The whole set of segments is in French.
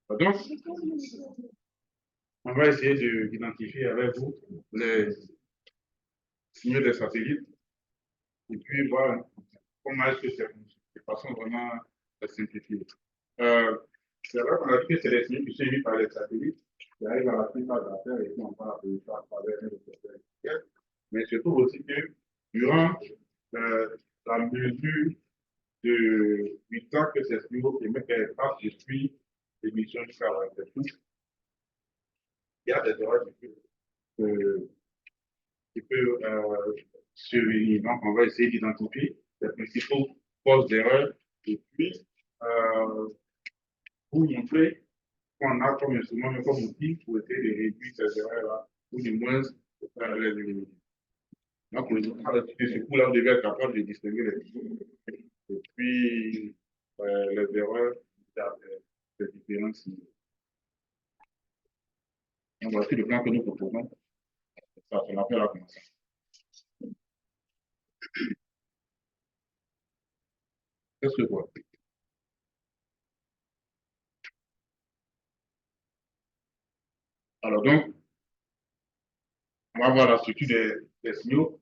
Donc, on va essayer d'identifier avec vous les signaux des satellites et puis voir comment est-ce que c'est de façon vraiment simplifiée. C'est vrai qu'on a dit que c'est les signaux qui sont émis par les satellites qui arrivent à la surface de la Terre et qui on va appeler ça à travers un satellite. Mais je trouve aussi que durant la mesure du temps que ces signaux émettent qu'elles passent depuis l'émission jusqu'à la réception, il y a des erreurs qui peuvent survenir. Donc, on va essayer d'identifier les principaux causes d'erreur et puis vous montrer qu'on a comme instrument, mais comme outil pour essayer de réduire ces erreurs-là ou du moins les éliminer. Donc, de ce coup-là, vous devez être capable de distinguer les signaux et puis les erreurs des différents signaux. Donc, voici le plan que nous proposons. Ça fait l'appel à commencer. Qu'est-ce que quoi? Alors, donc, on va voir la structure des signaux,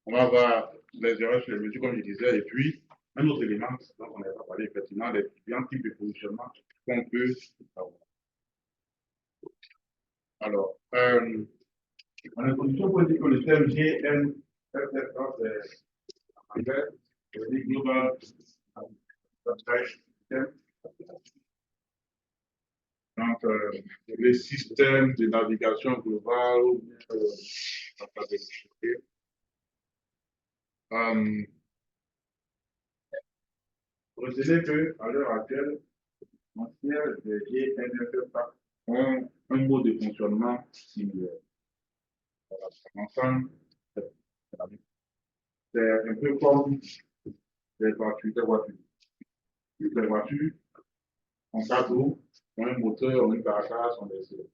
on va voir les erreurs sur les mesures, comme je disais, et puis un autre élément dont on n'a pas parlé, effectivement, les différents types de positionnement qu'on peut avoir. Alors, en introduction politique, le terme GMFF, en anglais, c'est Global System. Donc, les systèmes de navigation globale, retenez qu'à l'heure actuelle, l'entière des GNFF ont un mode de fonctionnement similaire. Ensemble, c'est un peu comme les voitures. Les voitures, en cas d'eau, ont un moteur, ont une carcasse, ont des ailes.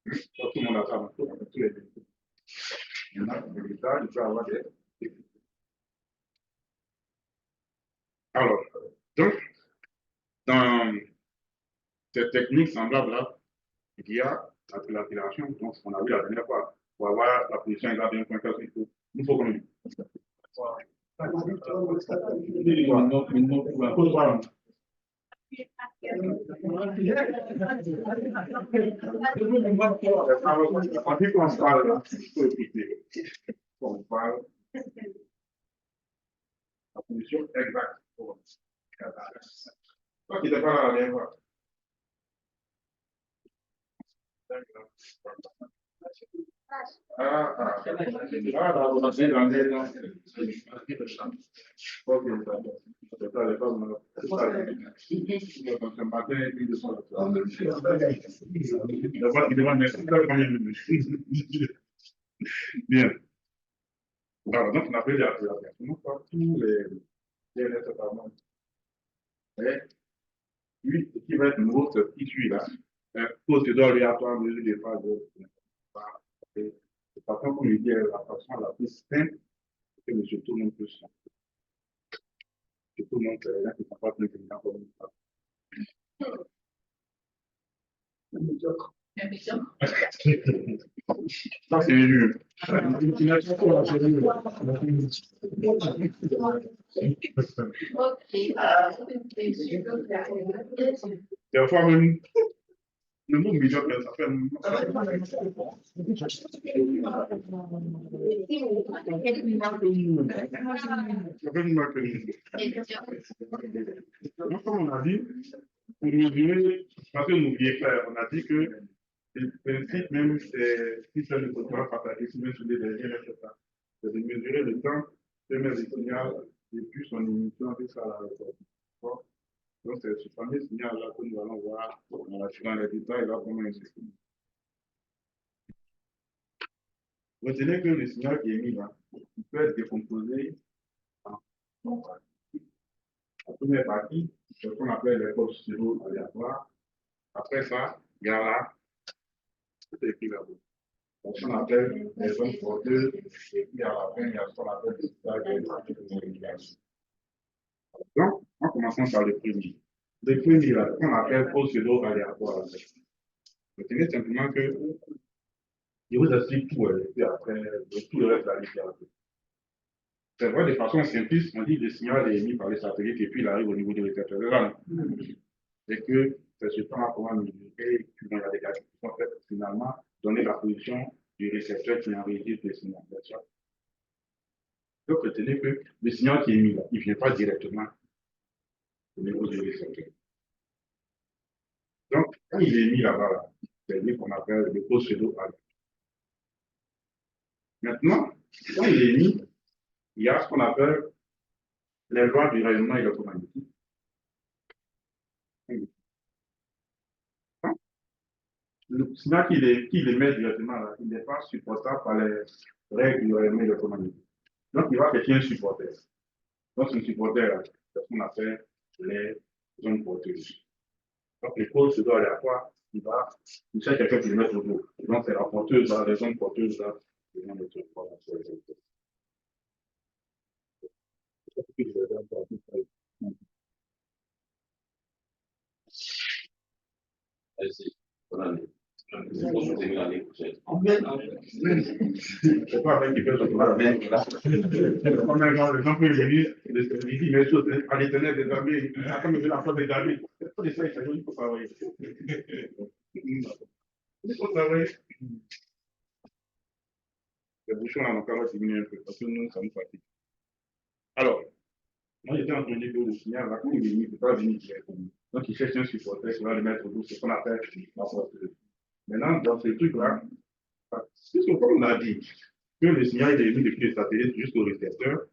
Tout le monde a ça dans tous les véhicules. Il y en a qui ont l'État, il peut avoir des. Alors, donc, dans cette technique semblable-là, il y a l'accélération, donc on a vu la dernière fois, pour avoir la position exacte d'un point il faut combien? On parle la position exacte. Toi qui n'étais pas là la dernière fois. Bien. Alors, donc, on a fait la tous les totalement. Et lui, ce qui va être nouveau, ce petit là, procédure aléatoire, mesure des phases de façon pour lui dire la façon la plus simple que M. Tout le monde peut se que tout le monde là qui ne sont pas plus intelligent comme ça, c'est mieux. Des fois même, le mot médiocre, ça fait donc, comme on a dit, pour résumer, parce que n'oubliez pas, on a dit que le principe même, c'est si c'est le contrat partagé, si même sur les derniers, c'est de mesurer le temps que met le signal depuis son émission jusqu'à la récolte. Donc, c'est ce fameux signal-là que nous allons voir dans les détails, là, comment il s'exprime. Retenez que le signal qui est mis là, il peut être décomposé en trois parties. La première partie, c'est ce qu'on appelle les causes stéréo aléatoires. Après ça, il y a là, c'est écrit là-bas. Ce qu'on appelle les zones porteuses, et puis à la fin, il y a ce qu'on appelle les stades de régulation. Donc, en commençant par le premier. Le premier, là, qu'on appelle procédure aléatoire. Retenez simplement que je vous explique tout, et puis après, tout le reste de la littérature. C'est vrai, de façon simpliste, on dit que le signal est émis par les satellites et puis il arrive au niveau du récepteur. Là, c'est que c'est ce temps comment mesurer, puis il y a des calculs qui sont faits pour finalement donner la position du récepteur qui enregistre le signal. Donc, retenez que le signal qui est émis là, il ne vient pas directement au niveau du récepteur. Donc, quand il est mis là-bas, là, c'est lui qu'on appelle le procédure alerte. Maintenant, quand il est mis, il y a ce qu'on appelle les lois du rayonnement électromagnétique. Le signal qu'il émet directement, là, il n'est pas supportable par les règles du rayonnement électromagnétique. Donc, il va chercher un supporter. Donc, ce supporter, c'est ce qu'on appelle les zones porteuses. Donc, les pôles se doivent aléatoires, il cherche quelqu'un qui le met autour. Donc, c'est la porteuse, là, les zones porteuses, là, les zones porteuses. Allez-y, bonne année. C'est pour soutenir l'année prochaine. C'est pas avec qui fait ce qu'on les gens peuvent venir, les choses à l'éternel des armées, comme je l'entends des armées. Il faut travailler. Il faut travailler. Les bouchons là, on va diminuer un peu, parce que nous, ça nous fatigue. Alors, moi, j'étais en train de dire que le signal, là, quand il est mis, il ne peut pas venir directement. Donc, il cherche un supporter qui va le mettre au dos, c'est ce qu'on appelle la porteuse. Maintenant, dans ce truc-là, comme on a dit, que le signal est émis depuis le satellite jusqu'au récepteur,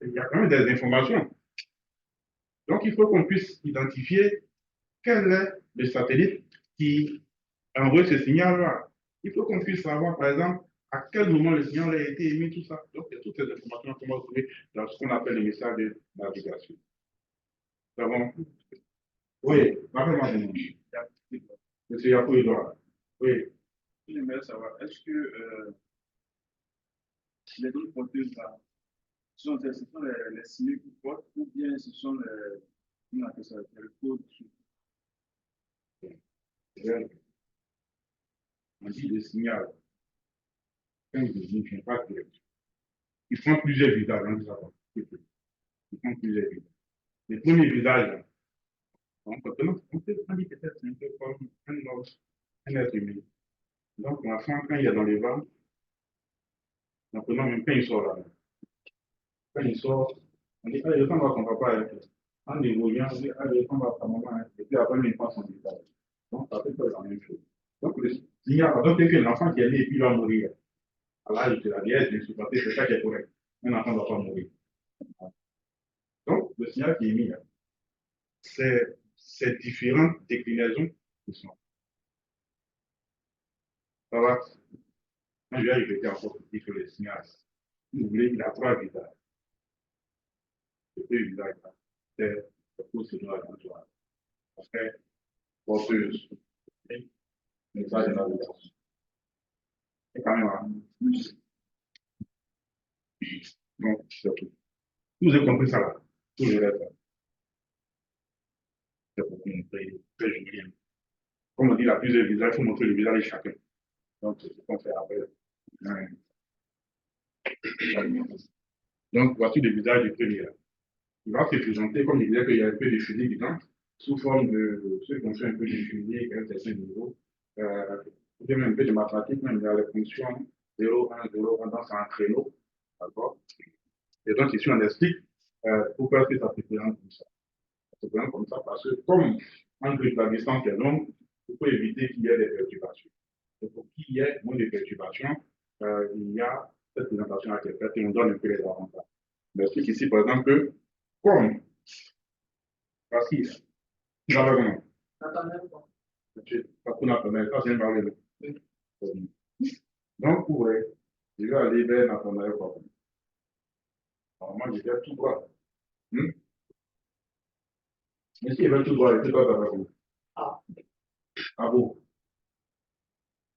il y a quand même des informations. Donc, il faut qu'on puisse identifier quel est le satellite qui envoie ce signal-là. Il faut qu'on puisse savoir, par exemple, à quel moment le signal a été émis, tout ça. Donc, il y a toutes ces informations qu'on va trouver dans ce qu'on appelle le message de navigation. C'est bon? Oui, rappelez-moi mon nom. Monsieur Yapo Edouard. Oui. J'aimerais savoir, est-ce que les données porteuses là, ce sont les signaux qui portent ou bien ce sont les codes? On dit le signal, quand il ne vient pas direct, il prend plusieurs visages dans sa part. Il prend plusieurs visages. Le premier visage, on peut prendre peut-être un peu comme un être humain. Donc, l'enfant, quand il est dans les vents, donc, même quand il sort là, quand il sort, on dit, allez, ressemble à ton papa. En évoluant, on dit, allez, ressemble à ta maman. Et puis après, il passe son visage. Donc, ça peut faire la même chose. Donc, le signal, donc, c'est que l'enfant qui est né et puis il va mourir. À l'âge de la vieillesse, je suis passé, c'est ça qui est correct. Un enfant ne va pas mourir. Donc, le signal qui est mis, c'est différentes déclinaisons qui sont. Ça va. Quand je vais répéter encore dire que le signal, si vous voulez, il a trois visages. Le premier visage, c'est le procédure aléatoire. Après, porteuse, message de navigation. C'est quand même donc, c'est tout. Vous avez compris ça là. Tout le reste, c'est pour vous montrer très joli. Comme on dit, il y a plusieurs visages, il faut montrer le visage de chacun. Donc, c'est ce qu'on fait après. Donc, voici le visage du premier. Il va se présenter, comme il disait qu'il y a un peu de physique dedans, sous forme de ceux qui ont fait un peu de physique à un certain niveau. Même un peu de mathématiques, même il y a les fonctions 0, 1, 0, 1, dans un créneau. D'accord? Et donc, ici, on explique pourquoi est-ce que ça se présente comme ça. Ça se présente comme ça parce que, comme entre la distance est longue, il faut éviter qu'il y ait des perturbations. Et pour qu'il y ait moins de perturbations, il y a cette présentation à faire et on donne un peu les avantages. Je explique ici, par exemple, que comme, parce qu'il va vraiment. Parce qu'on a pas ça, c'est un baril. Donc, je vais aller vers Nathanaël. Normalement, je vais tout droit. Mais si je vais tout droit, je ne vais pas faire Ah bon.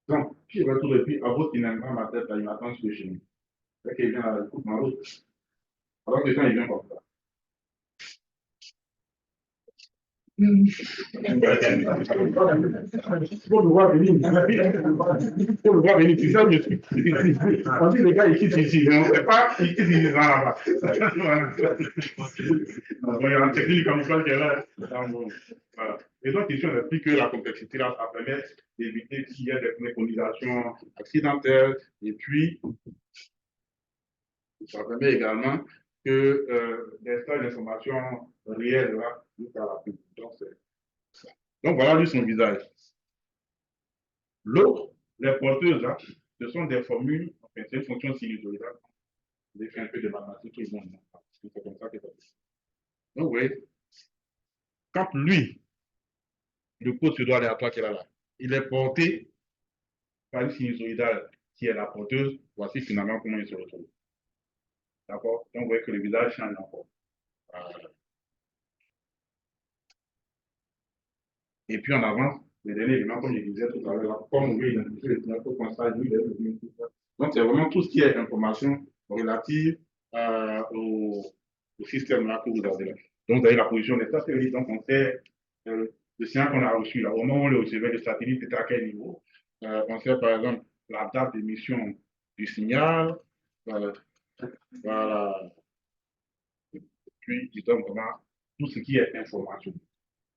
Donc, si je vais tout droit, et puis à vous, finalement, ma tête, il m'attend sur le chemin. Fait qu'il vient à la coupe ma route. Alors que quand il vient comme ça. Il faut le voir venir. Il faut le voir venir. C'est ça, je suis. On dit les gars, ils quittent ici. On ne sait pas, ils quittent ici là-bas. Il y a un technique comme ça qui est là. Voilà. Et donc, ici, on explique que la complexité, là, ça permet d'éviter qu'il y ait des préconisations accidentelles. Et puis, ça permet également que d'installer l'information réelle là, jusqu'à la pub. Donc, voilà lui son visage. L'autre, les porteuses, là, ce sont des formules, enfin, c'est une fonction sinusoïdale. J'ai fait un peu de mathématiques, tout le monde. C'est comme ça que ça se fait. Donc, vous voyez, quand lui, le code pseudo aléatoire qu'il a là, il est porté par une sinusoïdale qui est la porteuse, voici finalement comment il se retrouve. D'accord? Donc, vous voyez que le visage change encore. Et puis, en avance, les derniers éléments, comme je disais tout à l'heure, comme on veut identifier les signaux constat, lui, donc, c'est vraiment tout ce qui est information relative au système là que vous avez là. Donc, vous avez la position des satellites, donc on sait le signal qu'on a reçu là, au moment où on le recevait, le satellite était à quel niveau. On sait par exemple la date d'émission du signal. Voilà. Puis, il donne vraiment tout ce qui est information.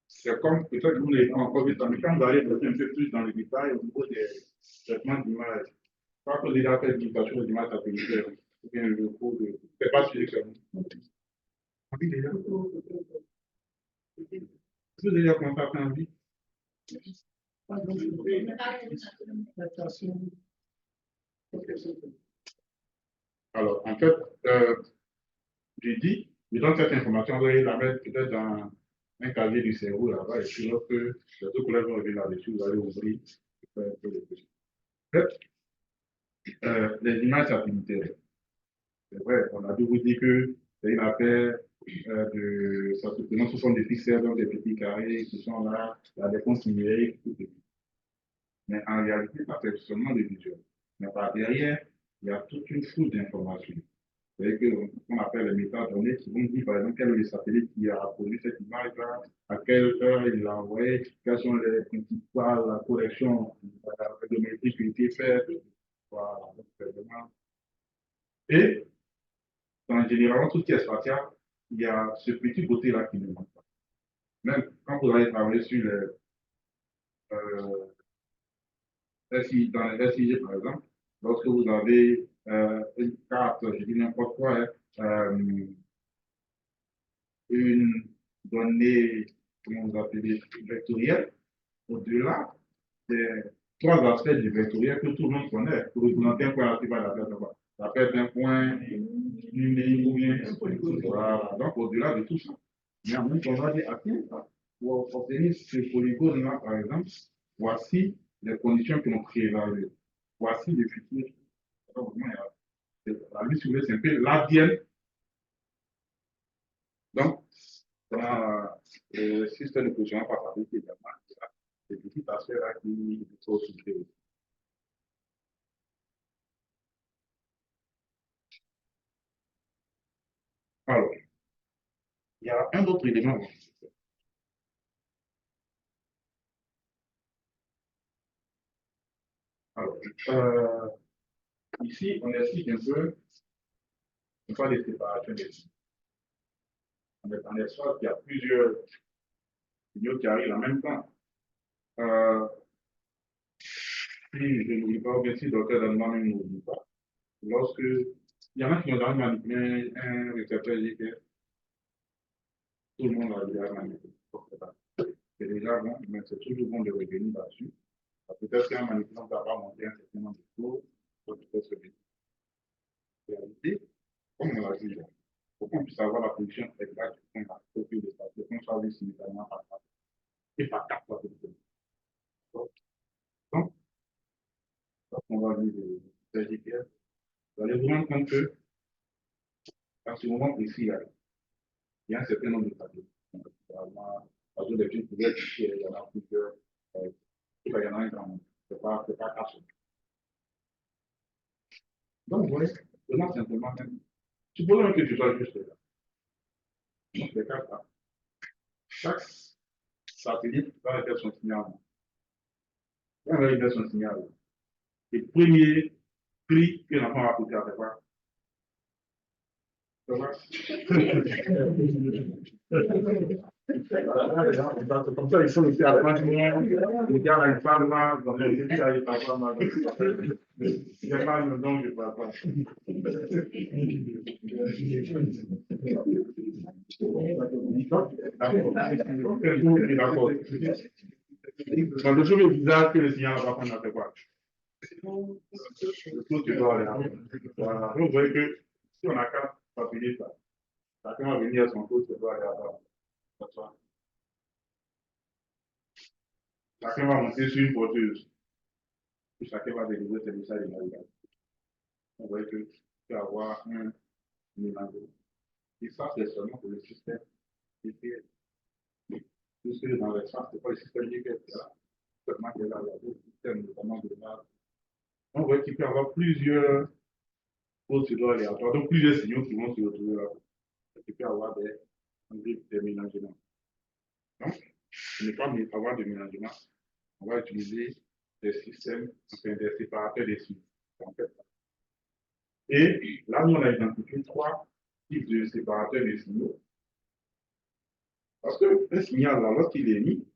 C'est comme, peut-être que vous l'avez pas encore vu, mais quand vous allez un peu plus dans les détails au niveau des traitements d'images, pas que déjà fait l'éducation des images satellitaires, ou bien le cours de. C'est pas celui que vous avez déjà. Vous avez déjà contacté en vie? Alors, en fait, j'ai dit, je donne cette information, vous allez la mettre peut-être dans un casier du cerveau là-bas, et puis lorsque les deux collègues vont revenir là-dessus, vous allez ouvrir un peu de questions. En fait, les images satellitaires, c'est vrai, on a dû vous dire que c'est une affaire de ça se présente sous forme de pixels, donc des petits carrés qui sont là, la défense numérique, tout est. Mais en réalité, ça fait seulement des visuels. Mais par derrière, il y a toute une foule d'informations. C'est-à-dire qu'on appelle les métadonnées qui vont dire, par exemple, quel est le satellite qui a produit cette image-là, à quelle heure il l'a envoyé, quelles sont les principales collections radiométriques qui ont été faites. Voilà, et dans généralement tout ce qui est spatial, il y a ce petit côté-là qui ne manque pas. Même quand vous allez travailler sur les dans les SIG, par exemple, lorsque vous avez une carte, je dis n'importe quoi, une donnée, comment vous appelez, vectorielle, au-delà des trois aspects du vectoriel que tout le monde connaît. Pour représenter un point relatif à la Terre, ça peut être un point, une ligne ou bien voilà. Donc, au-delà de tout ça. Mais en même temps, on va dire, pour obtenir ce polygone-là, par exemple, voici les conditions que l'on préévalue. Voici le futur. La liste, si vous voulez, c'est un peu l'ADN. Donc, dans le système de positionnement par fabrique également, c'est petit aspect-là qui faut soulever. Alors, il y a un autre élément. Alors, ici, on explique un peu pas les séparations des signes. On est en espace, il y a plusieurs signaux qui arrivent en même temps. Si je n'oublie pas, ou bien si le docteur Dalman ne n'oublie pas, lorsque il y en a qui ont déjà manipulé un récepteur GPS, tout le monde a déjà manipulé. C'est déjà bon, mais c'est toujours bon de revenir là-dessus. Peut-être qu'un manipulant ne va pas monter un certain nombre de choses, peut-être se dire. En réalité, comme on l'a dit, pour qu'on puisse avoir la position exacte qu'on a copié de ça, il faut qu'on soit simultanément par quatre et par quatre fois. Donc, lorsqu'on va lire le GPS, vous allez vous rendre compte que, à ce moment précis, il y a un certain nombre de tableaux. Tableaux des films pouvaient être ici, il y en a plusieurs, il y en a un grand, c'est pas quatre. Donc, vous voyez, demain simplement, supposons que tu sois juste là. Donc, les quatre là. Chaque satellite va faire son signal. Quand il va faire son signal, le premier cri que l'enfant va écouter, c'est quoi? C'est quoi? Comme ça, il faut le faire attention. Le gars là, il parle mal, donc le gars il parle pas mal. Il est mal, donc je ne parle pas. D'accord. Dans le jeu bizarre que le signal va prendre, c'est quoi? Le coup, tu dois aller. Voilà. Vous voyez que si on a quatre papiers, chacun va venir à son tour, tu dois aller là-bas. Chacun va monter sur une porteuse. Puis chacun va délivrer ses messages de navigation. On voit que tu peux avoir un mélange. Et ça, c'est seulement pour le système GPS. Puisque dans l'espace, ce n'est pas le système GPS là. Seulement qu'il y a d'autres systèmes, notamment de base. On voit qu'il peut y avoir plusieurs procédures aléatoires, donc plusieurs signaux qui vont se retrouver là. Il peut y avoir des mélangements. Donc, pour ne pas avoir de mélangement, on va utiliser des systèmes, enfin des séparateurs des signaux. En fait. Et là, nous, on a identifié trois types de séparateurs des signaux. Parce qu'un signal, là, lorsqu'il est émis,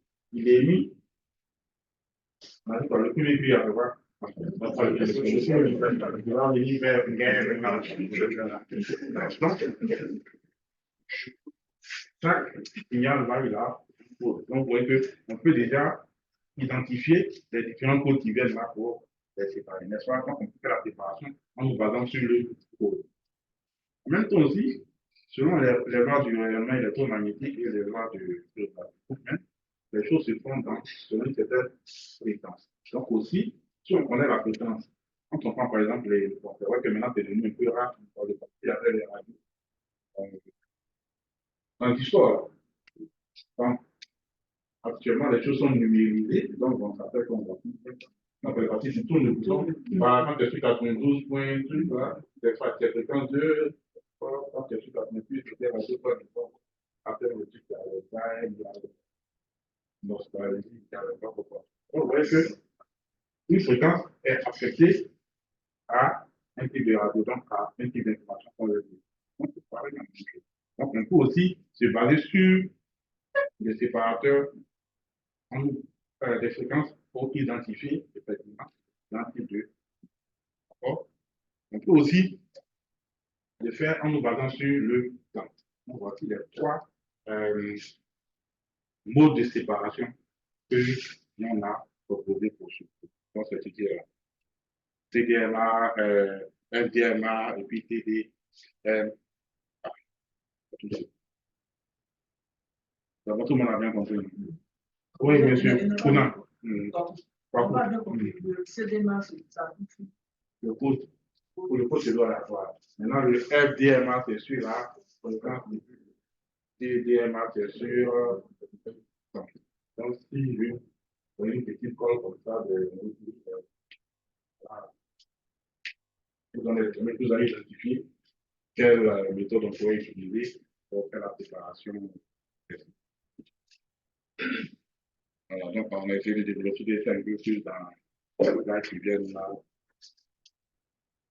on a dit quoi, le premier but à voir. Chaque signal va là. Donc, vous voyez qu'on peut déjà identifier les différents codes qui viennent là pour les séparer. N'est-ce pas? Quand on fait la séparation en nous basant sur le code. En même temps aussi, selon les lois du rayonnement électromagnétique et les lois de les choses se font selon une certaine fréquence. Donc aussi, si on connaît la fréquence, quand on prend par exemple les. Bon, c'est vrai que maintenant c'est devenu un peu rare dans le passé avec les radios. Dans l'histoire, actuellement les choses sont numérisées, donc on s'appelle comme on va. Donc les parties, c'est tout le bouton. Par exemple, je suis 92 points, truc, là, des fois, c'est fréquence 2, quand je suis 88, c'est radio, après le truc, il y a le time, il y a le nostalgie, il y a le temps, pourquoi. On voit que une fréquence est affectée à un type de radio, donc à un type d'information qu'on veut dire. Donc, c'est pareil. Donc, on peut aussi se baser sur des séparateurs des fréquences pour identifier effectivement un type de rapport. On peut aussi le faire en nous basant sur le temps. Donc, voici les trois modes de séparation que l'on a proposés pour ce dans cette idée-là. TDMA, FDMA et puis TDMA. D'abord, tout le monde a bien compris. Oui, monsieur. Comment? Le CDMA, c'est ça. Le code. Pour le code, c'est l'avoir. Maintenant, le FDMA, c'est sur la fréquence. TDMA, c'est sur. Donc, si je fais une petite colle comme ça, vous allez identifier quelle méthode on pourrait utiliser pour faire la séparation. Voilà, donc on a essayé de développer des services dans les gars qui viennent là.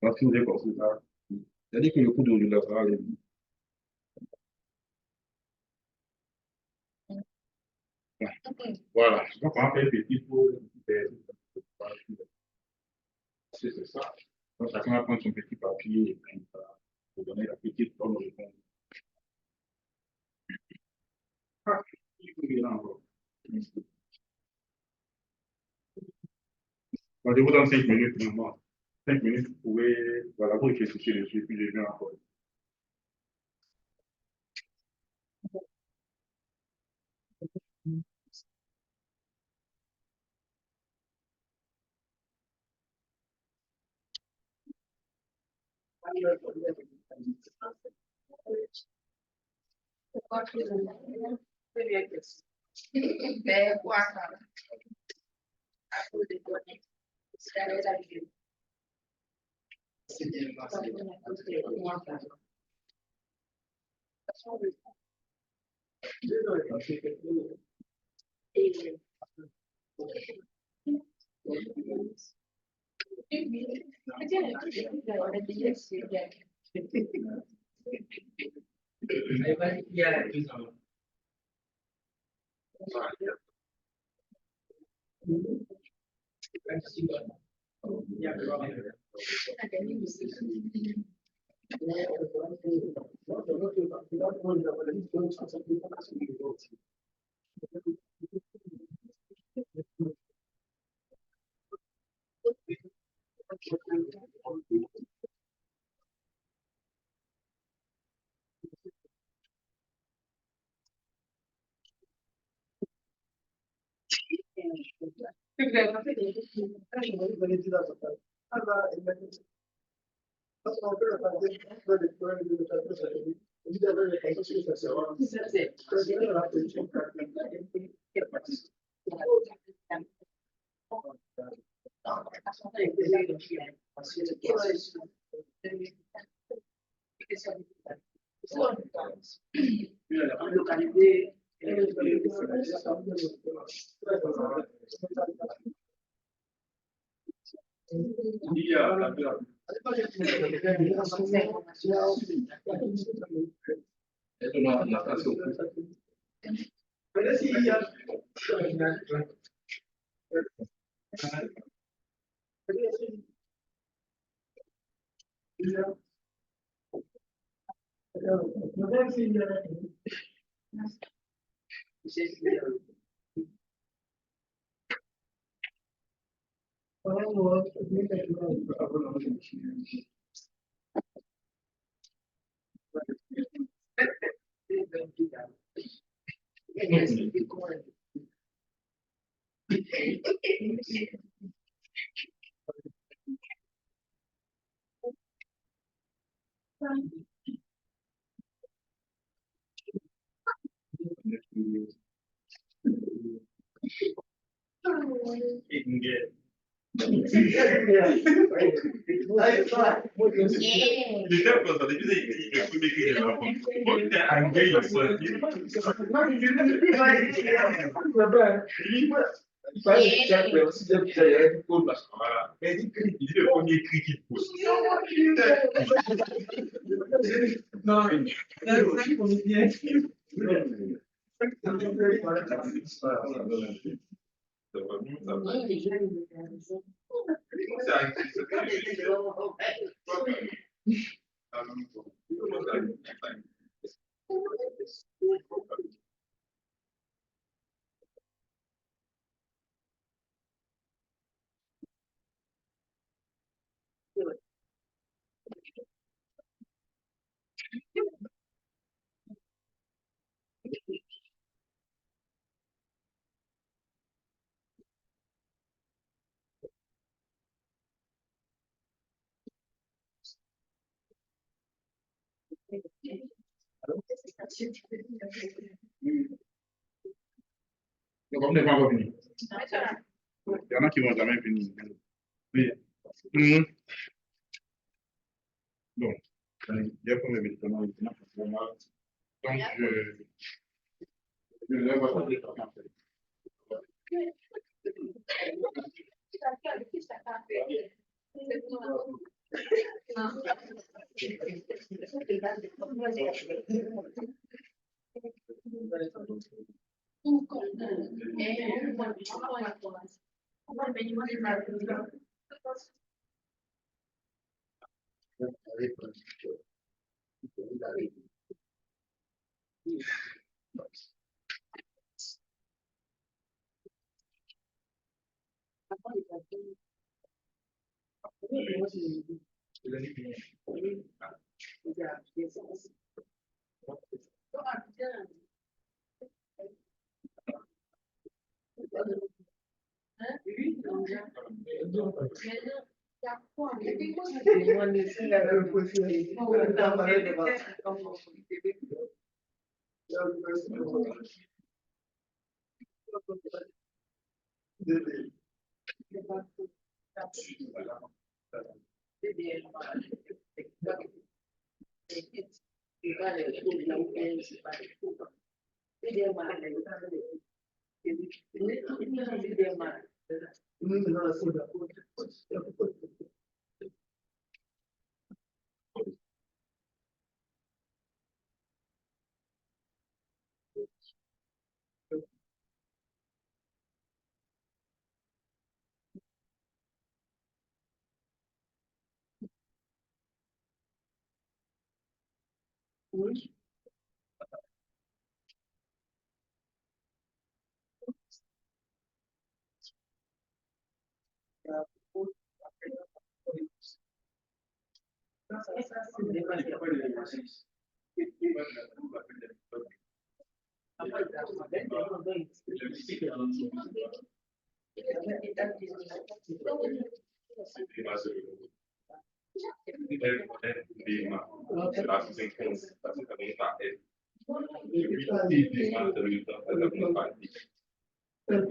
Donc, si vous avez compris ça, c'est-à-dire que le coût de l'unilatéral est. Voilà, donc on va faire une petite pause. C'est ça. Donc, chacun va prendre son petit papier et puis vous donner la petite bonne réponse. Ah, il faut bien encore. Donc, je vous donne 5 minutes finalement. 5 minutes, vous pouvez, voilà, vous réfléchissez dessus, puis je viens encore. Donc, on n'est pas revenu. Il y en a qui vont jamais venir. Oui. Donc, il y a comme les médicaments. Donc, je vais voir ça.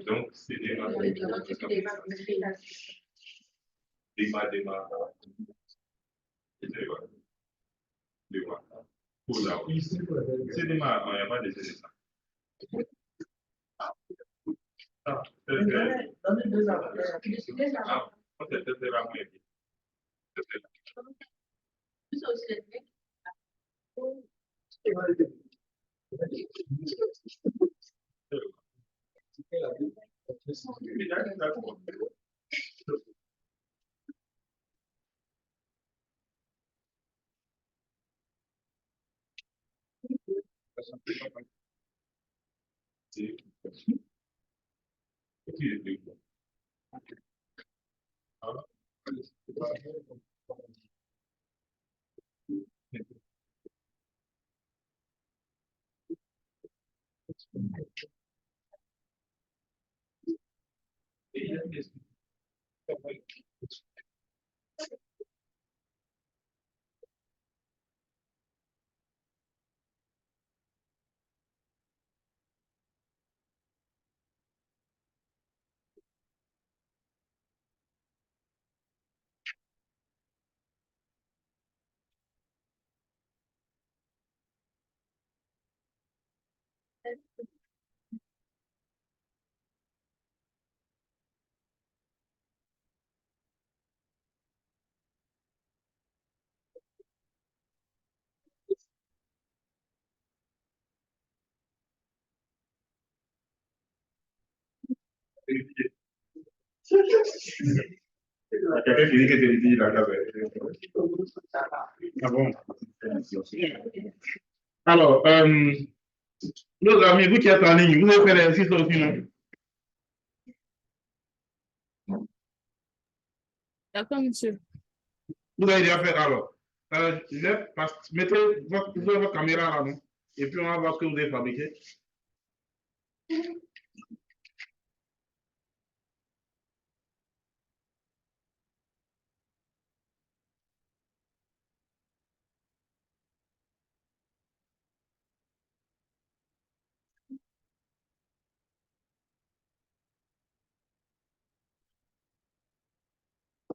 Donc, c'est des c'est des marques, il n'y a pas de ça. Ah, quelqu'un qui dit que c'est ici, la cave. Ah bon? Alors, nos amis, vous qui êtes en ligne, vous avez fait l'exercice aussi, non? D'accord, monsieur. Vous avez déjà fait alors. Mettez votre caméra là, non? Et puis on va voir ce que vous avez fabriqué.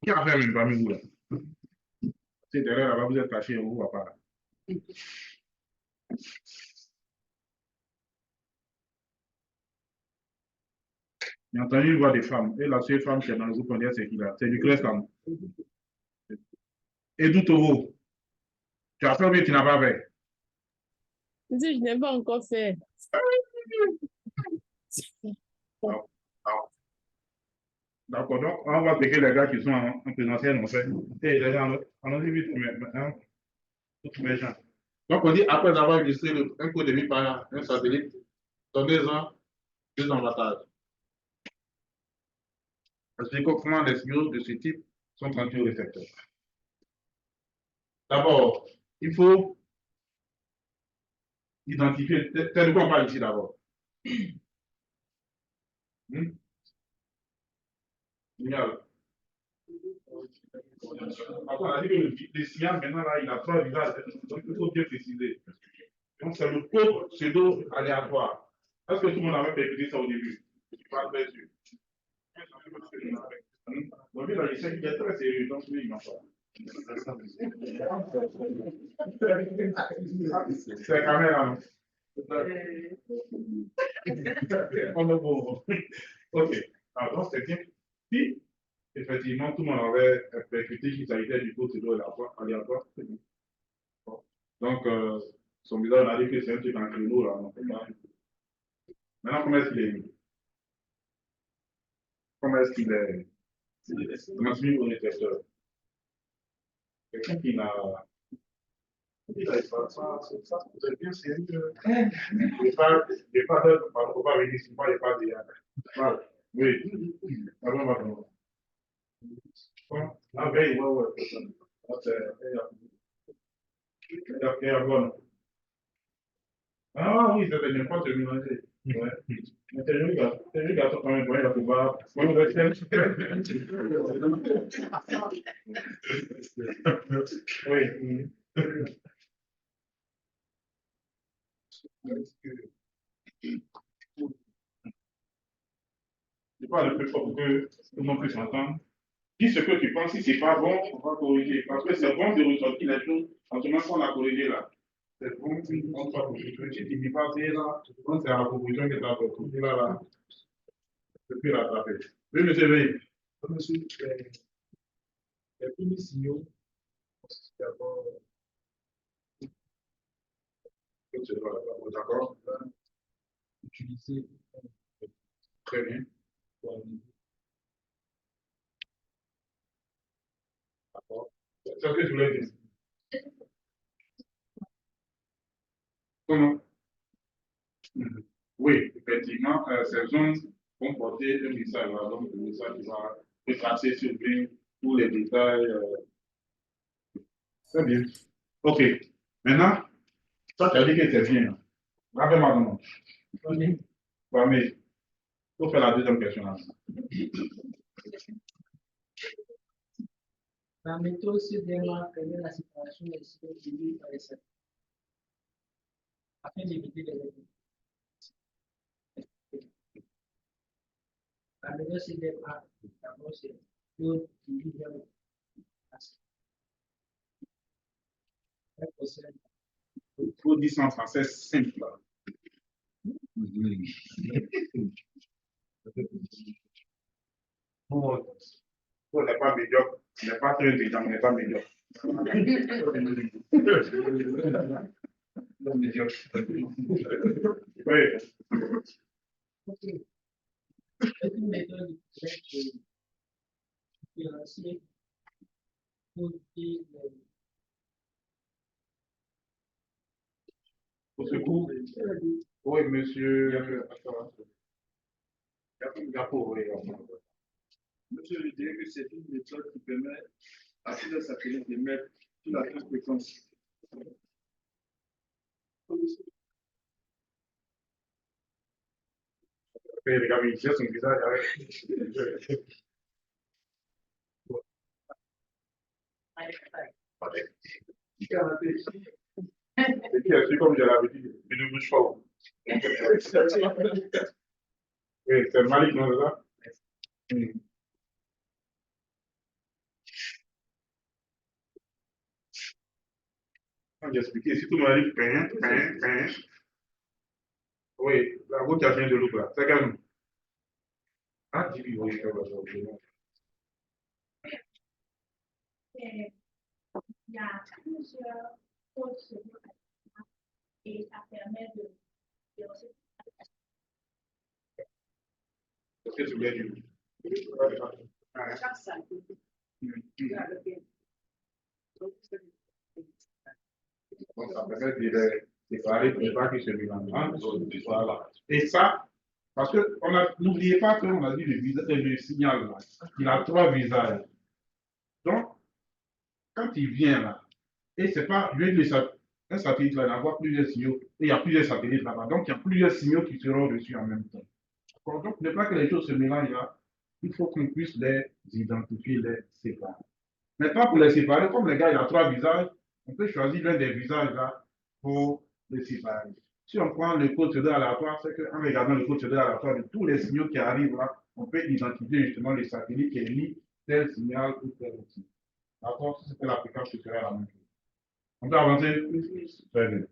Qui a fait même parmi vous là? C'est derrière là-bas, vous êtes caché, on ne vous voit pas là. J'ai entendu une voix des femmes. Et la seule femme qui est dans le groupe, on dirait c'est qui là? C'est du Crescam. Et d'où Togo? Tu as fait ou bien tu n'as pas fait? Monsieur, je n'ai pas encore fait. D'accord, donc on va piquer les gars qui sont en présentiel, en fait. Et les gens, on a dit vite, mais maintenant, tout méchant. Donc on dit, après avoir illustré un coup de vie par un satellite, donnez-en deux avantages. Expliquez comment les signaux de ce type sont transmis au récepteur. D'abord, il faut identifier, c'est de quoi on parle ici d'abord. Génial. Après, on a dit que le signal, maintenant, là, il a trois visages, donc il faut bien préciser. Donc, c'est le code pseudo aléatoire. Est-ce que tout le monde avait écouté ça au début? Je ne suis pas très sûr. Donc, il a dit qu'il est très sérieux, donc lui, il m'en parle. C'est la caméra. On est bon. Ok. Ah, donc c'est bien. Si, effectivement, tout le monde avait percuté qu'il s'agissait du procédure aléatoire, c'est bon. Bon. Donc, son visage a dit que c'est un truc en créneau, là. Donc, maintenant, comment est-ce qu'il est mis? Comment est-ce qu'il est maintenu au détecteur? Quelqu'un qui n'a. Il n'a pas ça, vous êtes bien sérieux. Il n'est pas d'être, il ne faut pas venir ici, il n'est pas de. Ah, oui. Pardon, pardon. Ah, ben, ouais, c'est ça. Ah, c'est bon. Ah oui, ça ne veut pas te mélanger. Ouais. Mais c'est lui qui a tout quand même, il va pouvoir. Oui, on va essayer. Oui. Je parle un peu fort pour que tout le monde puisse entendre. Dis ce que tu penses, si c'est pas bon, on va corriger. Parce que c'est bon de ressortir les choses en ce moment qu'on a corrigé là. C'est bon, on va corriger. Si tu dis pas, c'est là, c'est à la proposition que tu as corrigée là. C'est plus rattrapé. Oui, monsieur Veil. Monsieur, les premiers signaux, c'est d'abord, d'accord, utiliser très bien. D'accord. C'est ce que je voulais dire. Comment? Oui, effectivement, ces zones vont porter un message. Donc, le message va retracer sur bien tous les détails. Très bien. OK. Maintenant, toi, tu as dit que c'est bien. Rappelle-moi ton nom. Oui, mais il faut faire la deuxième question. Là. La méthode CDMA permet la séparation des cycles de par les cercles afin d'éviter les erreurs. La méthode CDMA, d'abord, c'est le division. Il faut dire ça en français simple. On n'est pas médiocre, on n'est pas très intelligent, on n'est pas médiocre. Oui. C'est une méthode de différencier Au secours. Oui, monsieur. Monsieur, je dirais que c'est une méthode qui permet à tous les satellites de mettre sur la même fréquence. Les gars, il tient son visage avec. Et puis, c'est comme je l'avais dit, il ne bouge pas. Oui, c'est Malik, non, c'est ça? J'ai expliqué, si tout le monde dit pain. Oui, la route qui a vient de l'eau là, c'est calme. Ah, dis oui, il y a plusieurs choses et ça permet de Qu'est-ce que tu voulais dire? chaque salle. Donc, ça permet de les séparer pour pas qu'ils se mélangent. Voilà. Et ça, parce que n'oubliez pas qu'on a dit le signal là, il a trois visages. Donc, quand il vient là, et c'est pas, un satellite là, il envoie plusieurs signaux, et il y a plusieurs satellites là-bas. Donc, il y a plusieurs signaux qui seront reçus en même temps. Donc, ne pas que les choses se mélangent là, il faut qu'on puisse les identifier, les séparer. Maintenant, pour les séparer, comme le gars il a trois visages, on peut choisir l'un des visages là pour les séparer. Si on prend le procédé aléatoire, c'est qu'en regardant le procédé aléatoire de tous les signaux qui arrivent là, on peut identifier justement les satellites qui émettent tel signal ou tel outil. D'accord? Si c'était l'application, ce serait la même chose. On peut avancer? Très bien.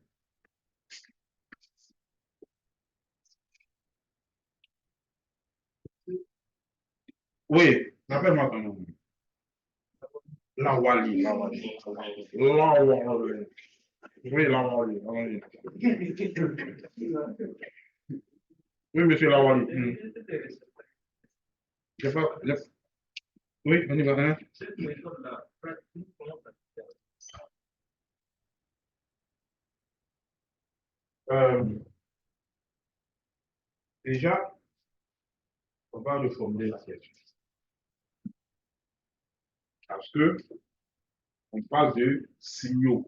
Oui, rappelle-moi ton nom. Lawali. Lawali. Oui, Lawali. Oui, monsieur Lawali. J'ai pas. Oui, on y va. Hein? Déjà, on va reformuler la question. Parce que on parle de signaux.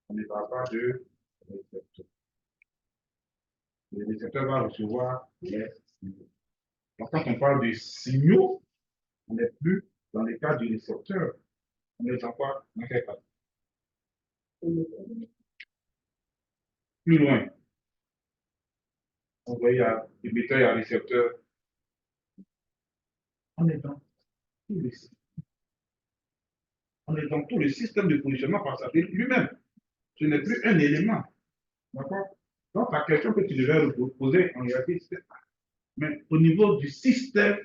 On ne parle pas de récepteurs. Le récepteur va recevoir les signaux. Donc, quand on parle de signaux, on n'est plus dans le cas du récepteur. On est dans quoi? Dans quel cas? Plus loin. On voit, il y a émetteur, il y a récepteur. On est dans tout le système. On est dans tout le système de positionnement par satellite lui-même. Ce n'est plus un élément. D'accord? Donc, la question que tu devais poser en réalité, c'est mais au niveau du système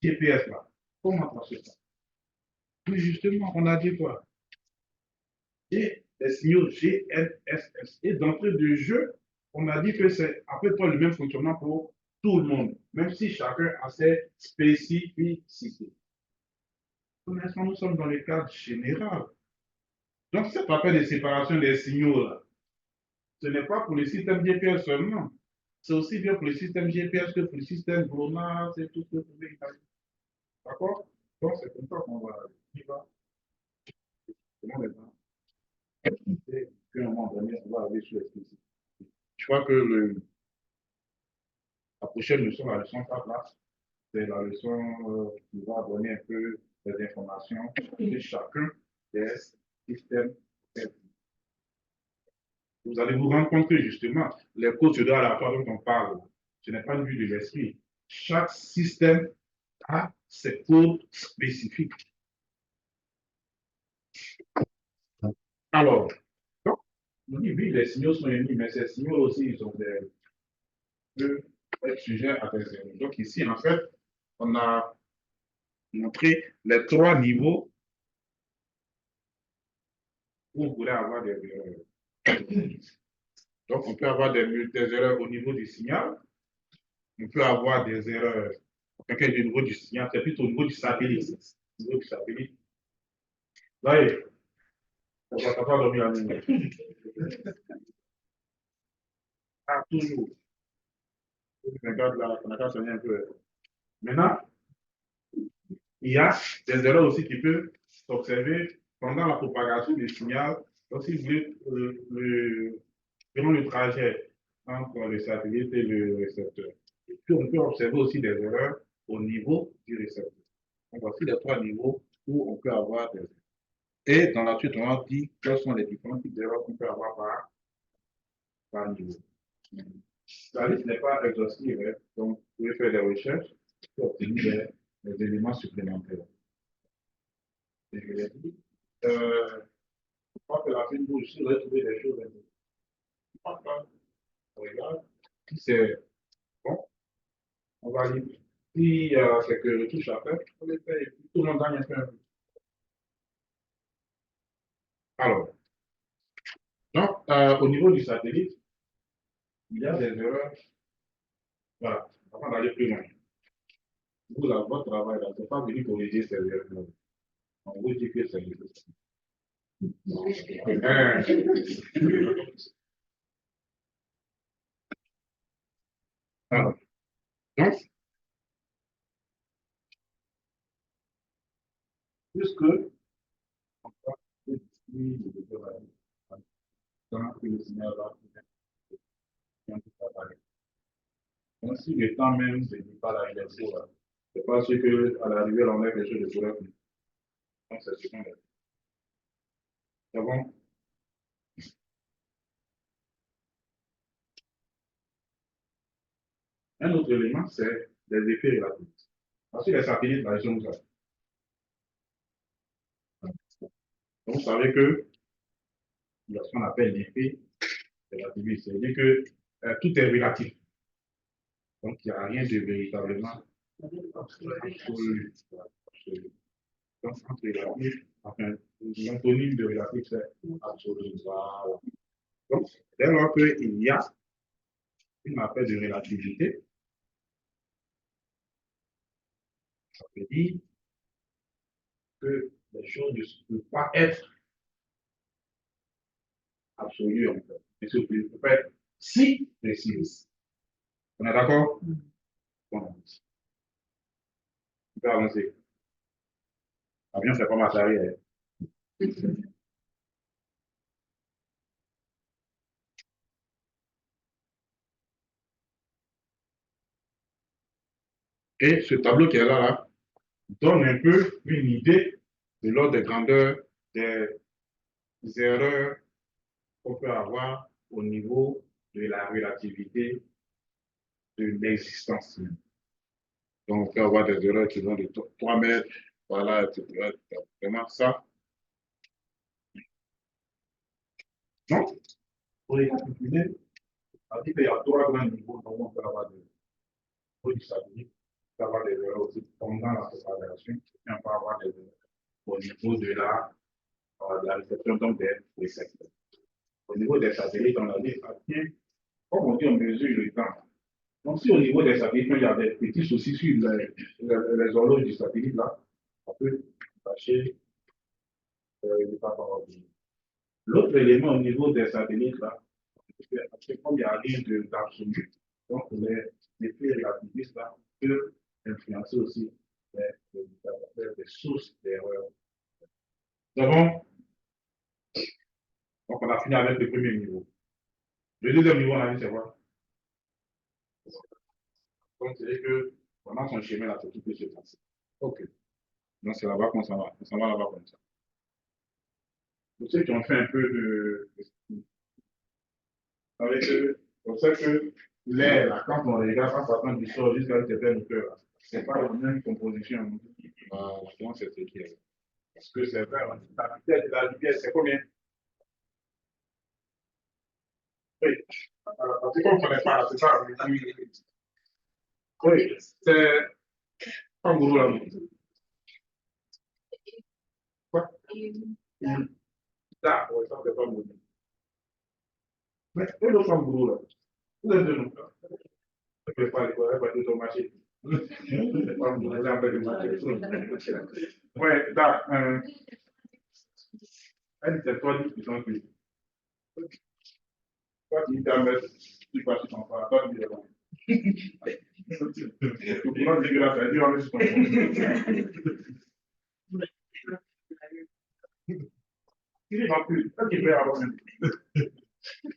GPS là, comment ça se passe? Mais justement, on a dit quoi? Et les signaux GNSS. Et d'entrée de jeu, on a dit que c'est à peu près le même fonctionnement pour tout le monde, même si chacun a ses spécificités. Pour l'instant, nous sommes dans le cadre général. Donc, cette affaire de séparation des signaux là, ce n'est pas pour le système GPS seulement. C'est aussi bien pour le système GPS que pour le système GLONASS et tout ce que vous voulez. D'accord? Donc, c'est comme ça qu'on va y va. Et puis, à un moment donné, on va aller sur les spécificités. Je crois que la prochaine leçon, la leçon 4, là, c'est la leçon qui va donner un peu des informations sur chacun des systèmes. Vous allez vous rendre compte que justement, les procédures aléatoires dont on parle, ce n'est pas une vue de l'esprit. Chaque système a ses codes spécifiques. Alors, donc, on dit oui, les signaux sont émis, mais ces signaux aussi, ils ont peuvent être sujets à des erreurs. Donc ici, en fait, on a montré les 3 niveaux où on pourrait avoir des erreurs. Donc, on peut avoir des erreurs au niveau du signal. On peut avoir des erreurs. Quand au niveau du signal, c'est plutôt au niveau du satellite. Au niveau du satellite. Là, on ne va pas dormir à minuit. Ah, toujours. On a sonné un peu. Maintenant, il y a des erreurs aussi qui peuvent s'observer pendant la propagation du signal. Donc, si vous voulez, durant le trajet entre le satellite et le récepteur. Et puis, on peut observer aussi des erreurs au niveau du récepteur. Donc, voici les 3 niveaux où on peut avoir des erreurs. Et dans la suite, on a dit quels sont les différents types d'erreurs qu'on peut avoir par niveau. La liste n'est pas exhaustive, hein, donc vous pouvez faire des recherches pour obtenir des éléments supplémentaires. Et je l'ai dit, je crois que la fin de vous aussi, vous allez trouver des choses importantes. On regarde, si c'est bon, on va lire. Si c'est que retouche à faire, on les fait et puis tout le monde gagne un peu. Alors, donc, au niveau du satellite, il y a des erreurs. Voilà, avant d'aller plus loin. Vous, là, votre travail, là, c'est pas venir corriger ces erreurs. On vous dit que c'est alors, donc, puisque on va tant que le signal va donc, si le temps même ne dit pas la liberté, c'est pas sûr qu'à l'arrivée, on ait quelque chose de correct. Donc, c'est ce qu'on est. C'est bon? Un autre élément, c'est les effets relatifs. Parce que les satellites, là, ils sont où ça? Donc, vous savez que il y a ce qu'on appelle l'effet relativiste. C'est-à-dire que tout est relatif. Donc, il n'y a rien de véritablement Absolu. Absolu. Donc, entre relatif, enfin, l'antonyme de relatif, c'est absolu. Voilà. Donc, dès lors qu'il y a une affaire de relativité, ça veut dire que les choses ne peuvent pas être absolues, en fait. Et ce ne peut pas être si précises. On est d'accord? Bon, on peut avancer. L'avion, c'est pas marche arrière. Et ce tableau qui est là, donne un peu une idée de l'ordre de grandeur des erreurs qu'on peut avoir au niveau de la relativité de l'existence. Donc, on peut avoir des erreurs qui vont de 3 mètres, voilà, etc. Vraiment ça. Non, pour récapituler, on dit qu'il y a 3 grands niveaux dont on peut avoir des niveaux du satellite, on peut avoir des erreurs aussi pendant la propagation, et on peut avoir des erreurs au niveau de la réception donc des récepteurs. Au niveau des satellites, on a dit, ça tient, comme on dit, on mesure le temps. Donc, si au niveau des satellites, il y a des petits soucis sur les horloges du satellite, là, on peut tâcher de pas avoir oublié. L'autre élément au niveau des satellites, là, c'est comme il n'y a rien d'absolu, donc les faits relativistes, là, peuvent influencer aussi les sources d'erreurs. Donc, on a fini avec le premier niveau. Le deuxième niveau, on a dit, c'est quoi? Donc, c'est que pendant son chemin, là, tout peut se passer. OK. Donc, c'est là-bas qu'on s'en va. On s'en va là-bas comme ça. Pour ceux qui ont fait un peu de. On sait que l'air, là, quand on regarde, quand on du sol jusqu'à une certaine hauteur, ce n'est pas la même composition. Donc, c'est ce qui est. Parce que c'est vrai, la vitesse, c'est combien? Oui. Parce que comme on ne connaît pas, c'est ça. Oui, c'est. Pas gros là. Quoi? Ça, oui, ça, c'est pas gros. Mais, et le femme gros là? Vous êtes de nous. Je ne vais pas aller au marché. C'est pas gros, là, avec le marché. Ouais, là, elle c'est toi qui sont plus. Toi, tu t'as mis, tu passes ton pas, toi, tu es là. Tu prends des glaces, elle dit, on est sur ton il n'y va plus. Toi, tu fais avant même. Toi,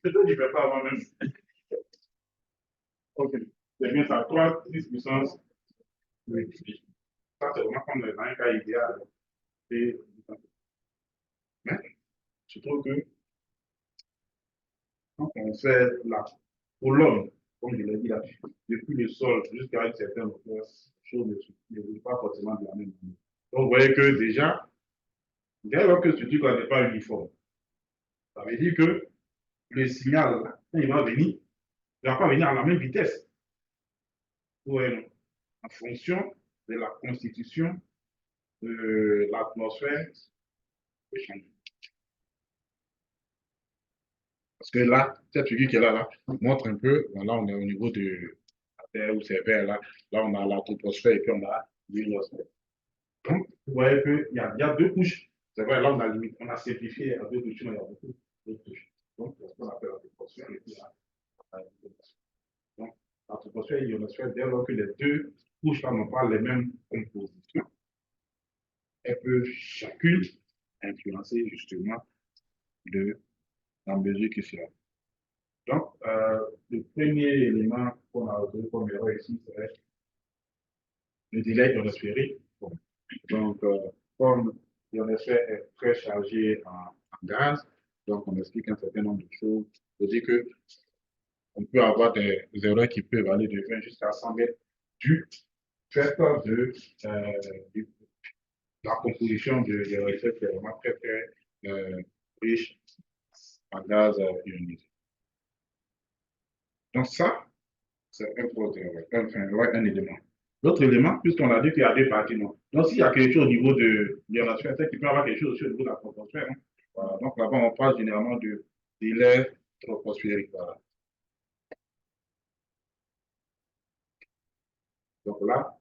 tu ne fais pas avant même. Ok. C'est bien ça. 3, 10 puissance. Oui. Ça, c'est vraiment comme dans un cas idéal. Mais, je trouve que quand on fait la, pour l'homme, comme je l'ai dit là, depuis le sol jusqu'à une certaine hauteur, les choses ne vont pas forcément de la même manière. Donc, vous voyez que déjà, dès lors que ce truc n'est pas uniforme, ça veut dire que le signal, quand il va venir, il ne va pas venir à la même vitesse. Ouais, en fonction de la constitution de l'atmosphère. Parce que là, cette figure qui est là, montre un peu, là on est au niveau de la Terre où c'est vert, là on a la troposphère et puis on a l'ionosphère. Donc, vous voyez qu'il y a 2 couches. C'est vrai, là on a simplifié à 2 couches, mais il y a beaucoup d'autres couches. Donc, c'est ce qu'on appelle la troposphère et puis l'ionosphère. Donc, la troposphère et l'ionosphère, dès lors que les 2 couches n'ont pas les mêmes compositions, elles peuvent chacune influencer justement la mesure qui sera. Donc, le premier élément qu'on a retrouvé comme erreur ici, c'est le délai ionosphérique. Bon. Donc, comme l'ionosphère est très chargé en gaz, donc on explique un certain nombre de choses. C'est-à-dire que on peut avoir des erreurs qui peuvent aller de 20 jusqu'à 100 mètres du fait de la composition de l'ionosphère qui est vraiment très, très riche en gaz ionisé. Donc ça, c'est un élément. L'autre élément, puisqu'on a dit qu'il y a deux parties, non? Donc, s'il y a quelque chose au niveau de l'ionosphère, c'est qu'il peut y avoir quelque chose aussi au niveau de la troposphère. Hein. Voilà. Donc, là-bas, on parle généralement de l'air troposphérique. Voilà. Donc là,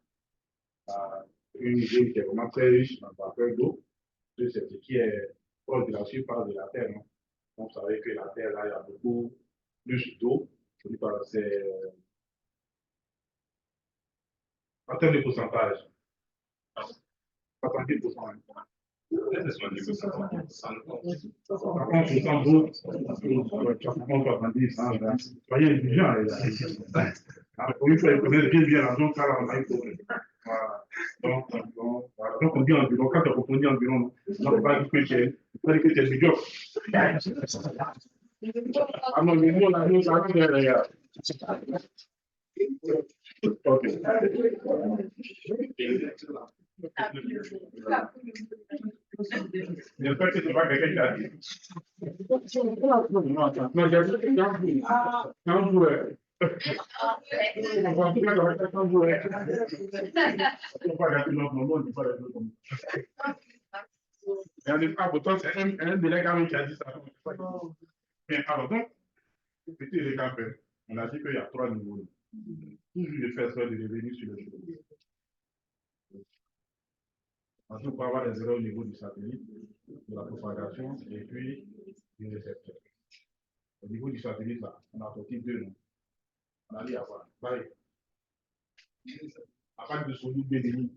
une zone qui est vraiment très riche en vapeur d'eau, c'est ce qui est proche de la surface de la Terre. Non? Donc, vous savez que la Terre, là, il y a beaucoup plus d'eau. C'est en termes de pourcentage. 70%. Par contre, 72, 70, soyez indulgents, les gars. Il faut connaître bien la zone, car on a eu voilà. Donc, on dit environ, quand on dit environ, on ne peut pas dire que tu es médiocre. Ah non, mais nous, on ça va les gars. Ok. J'espère que ce n'est pas quelqu'un qui a dit. Non, j'ai dit quand vous pourtant, c'est un délai qui a dit ça. Mais alors, donc, petit récap, on a dit qu'il y a 3 niveaux. Toujours le fait de revenir sur le choses. Ensuite, on peut avoir des erreurs au niveau du satellite, de la propagation et puis du récepteur. Au niveau du satellite, là, on a sorti 2 noms. On a dit à quoi? Bye. Afin de son béni,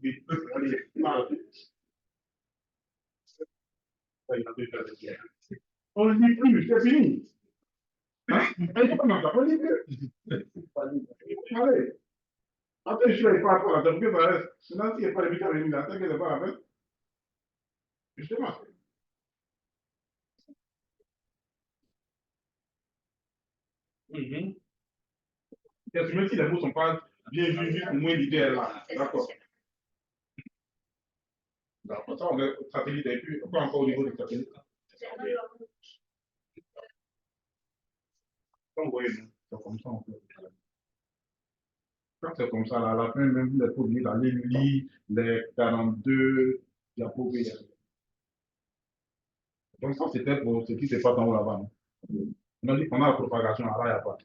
allez, parle. On ne dit plus, c'est fini. Hein? On dit plus. Allez. Après, je ne vais pas à la tête, ça reste. Sinon, s'il n'y a pas de vitamine, là, t'inquiète pas avec. Justement. Même si les mots ne sont pas bien vus, au moins l'idée est là. D'accord. D'accord. Ça, on a le satellite et puis, pas encore au niveau du satellite. Comme vous voyez, c'est comme ça, on peut. Quand c'est comme ça, là, à la fin, même les produits, là, les lits, les 42 diapositives. Donc, ça, c'était pour ce qui se passe en haut là-bas. On a dit qu'on a la propagation, là, il n'y a pas.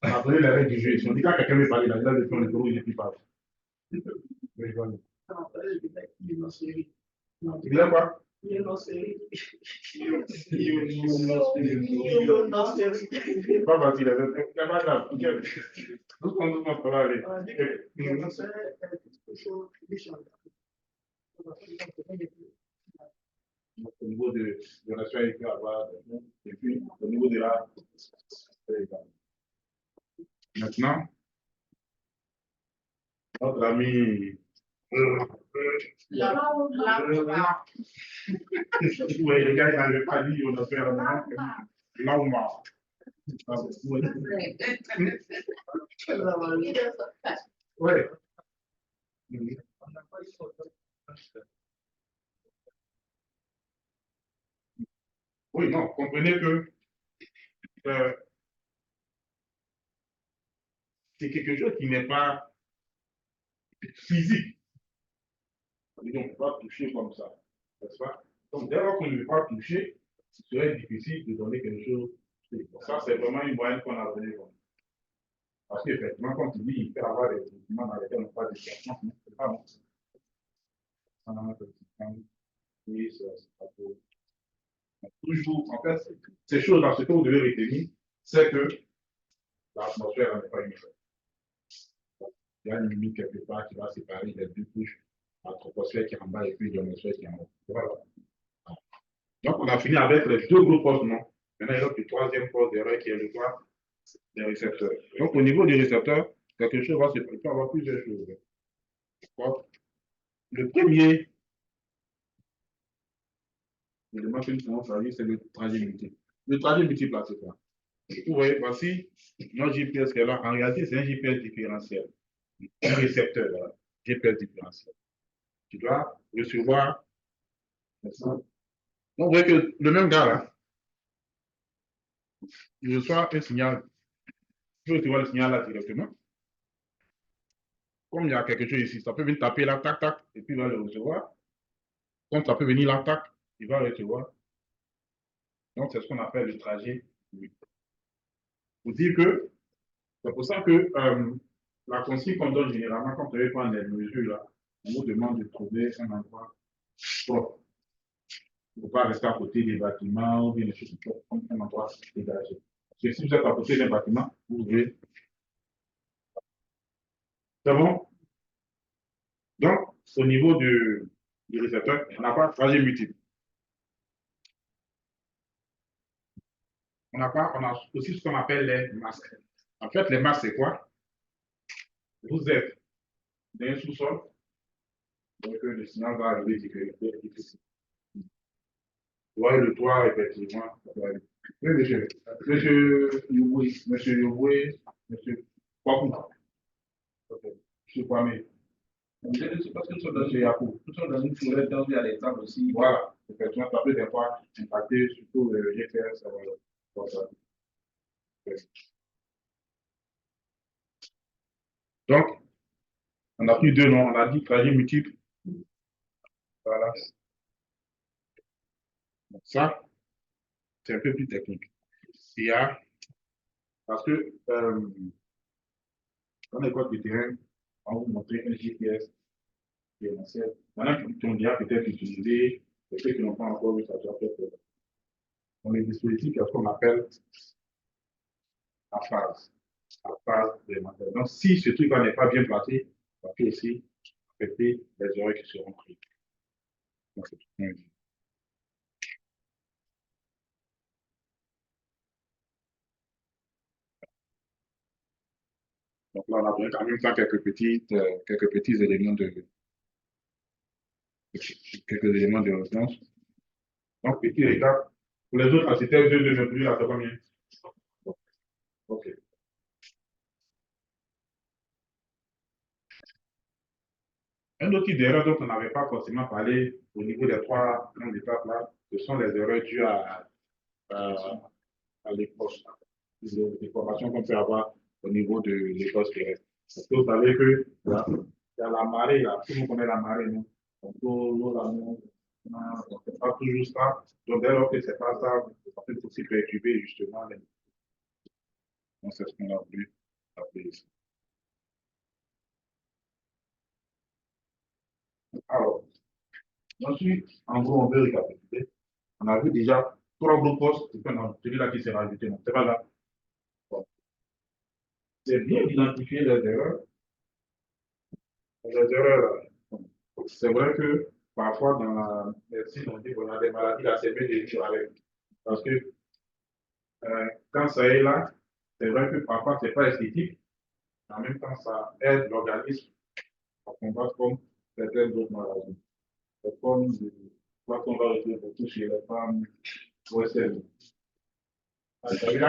On a donné les règles du jeu. Si on dit quand quelqu'un veut parler, là, il a le temps de trouver, il parle. Il y a quoi? Pas facile, c'est pas grave. Doucement, ça va aller. Au niveau de la relation, il peut avoir, et puis au niveau de la. Maintenant, notre ami. Oui, le gars, il n'avait pas dit, on a fait un moment. Lauma. Oui. Oui, non, comprenez que c'est quelque chose qui n'est pas physique. On ne peut pas toucher comme ça. N'est-ce pas? Donc, dès lors qu'on ne veut pas toucher, ce serait difficile de donner quelque chose. Ça, c'est vraiment une moyenne qu'on a donnée. Parce qu'effectivement, comme tu dis, il peut y avoir des documents dans lesquels on parle de science, mais ce n'est pas bon. Toujours, en fait, ces choses-là, ce que vous devez retenir, c'est que l'atmosphère n'est pas une chose. Il y a une limite quelque part qui va séparer les deux couches, la troposphère qui est en bas et puis l'ionosphère qui est en haut. Voilà. Donc, on a fini avec les 2 gros postes, non? Maintenant, il y a le 3e poste d'erreur qui est le quoi? Des récepteurs. Donc, au niveau des récepteurs, quelque chose va se passer. Il peut y avoir plusieurs choses. Le premier élément que nous pouvons choisir, c'est le trajet multiple. Le trajet multiple, c'est quoi? Vous voyez, voici notre GPS qui est là. En réalité, c'est un GPS différentiel. Un récepteur, voilà. GPS différentiel. Tu dois recevoir. Donc, vous voyez que le même gars là, il reçoit un signal. Il peut recevoir le signal là directement. Comme il y a quelque chose ici, ça peut venir taper là, tac, tac, et puis il va le recevoir. Comme ça peut venir là, tac, il va le recevoir. Donc, c'est ce qu'on appelle le trajet. Pour dire que, c'est pour ça que la consigne qu'on donne généralement quand on veut prendre les mesures, là, on vous demande de trouver un endroit propre. Il ne faut pas rester à côté des bâtiments ou bien des choses comme un endroit dégagé. Parce que si vous êtes à côté d'un bâtiment, vous pouvez. C'est bon? Donc, au niveau du récepteur, on n'a pas de trajet multiple. On a aussi ce qu'on appelle les masques. En fait, les masques, c'est quoi? Vous êtes dans un sous-sol, donc le signal va arriver difficile. Vous voyez le toit, effectivement. Oui, monsieur. Monsieur Yoboué, monsieur Yoboué, monsieur Kwaku. Monsieur Kwame. C'est parce que nous sommes dans Monsieur Yakou. nous sommes dans une forêt tendue à l'exemple aussi. Voilà, effectivement, ça peut des fois impacter surtout le GPS. Comme ça. Donc, on a pris deux noms, on a dit trajet multiple. Voilà. Donc ça, c'est un peu plus technique. Il y a, parce que dans l'école du terrain, on va vous montrer un GPS qui est ancien. Maintenant, qui ont déjà peut-être utilisé, et ceux qui n'ont pas encore vu, ça doit être. Dans les dispositifs, il y a ce qu'on appelle la phase. La phase des matériaux. Donc, si ce truc-là n'est pas bien placé, ça peut aussi affecter les erreurs qui seront prises. Donc, c'est tout. Donc là, on a besoin quand même faire quelques petits éléments de référence. Donc, petit récap. Pour les autres, c'était 2 de plus, là, c'est combien? OK. Un autre type d'erreur dont on n'avait pas forcément parlé au niveau des 3 grandes étapes là, ce sont les erreurs dues à les formations qu'on peut avoir au niveau de l'école scolaire. Parce que vous savez que là, il y a la marée, là, tout le monde connaît la marée, non? Donc, l'eau, l'amour, c'est pas toujours ça. Donc, dès lors que c'est pas ça, ça peut aussi perturber justement les. Donc, c'est ce qu'on a voulu appeler ici. Alors, ensuite, en gros, on veut récapituler. On a vu déjà 3 gros postes, et puis on a celui-là qui s'est rajouté. C'est pas là. Bon. C'est bien d'identifier les erreurs. Les erreurs, c'est vrai que parfois dans la médecine, on dit qu'on a des maladies, là, c'est mieux de vivre avec. Parce que quand ça est là, c'est vrai que parfois, c'est pas esthétique, mais en même temps, ça aide l'organisme à combattre comme certaines autres maladies. C'est comme quoi qu'on va retrouver beaucoup chez les femmes OSL. Là, il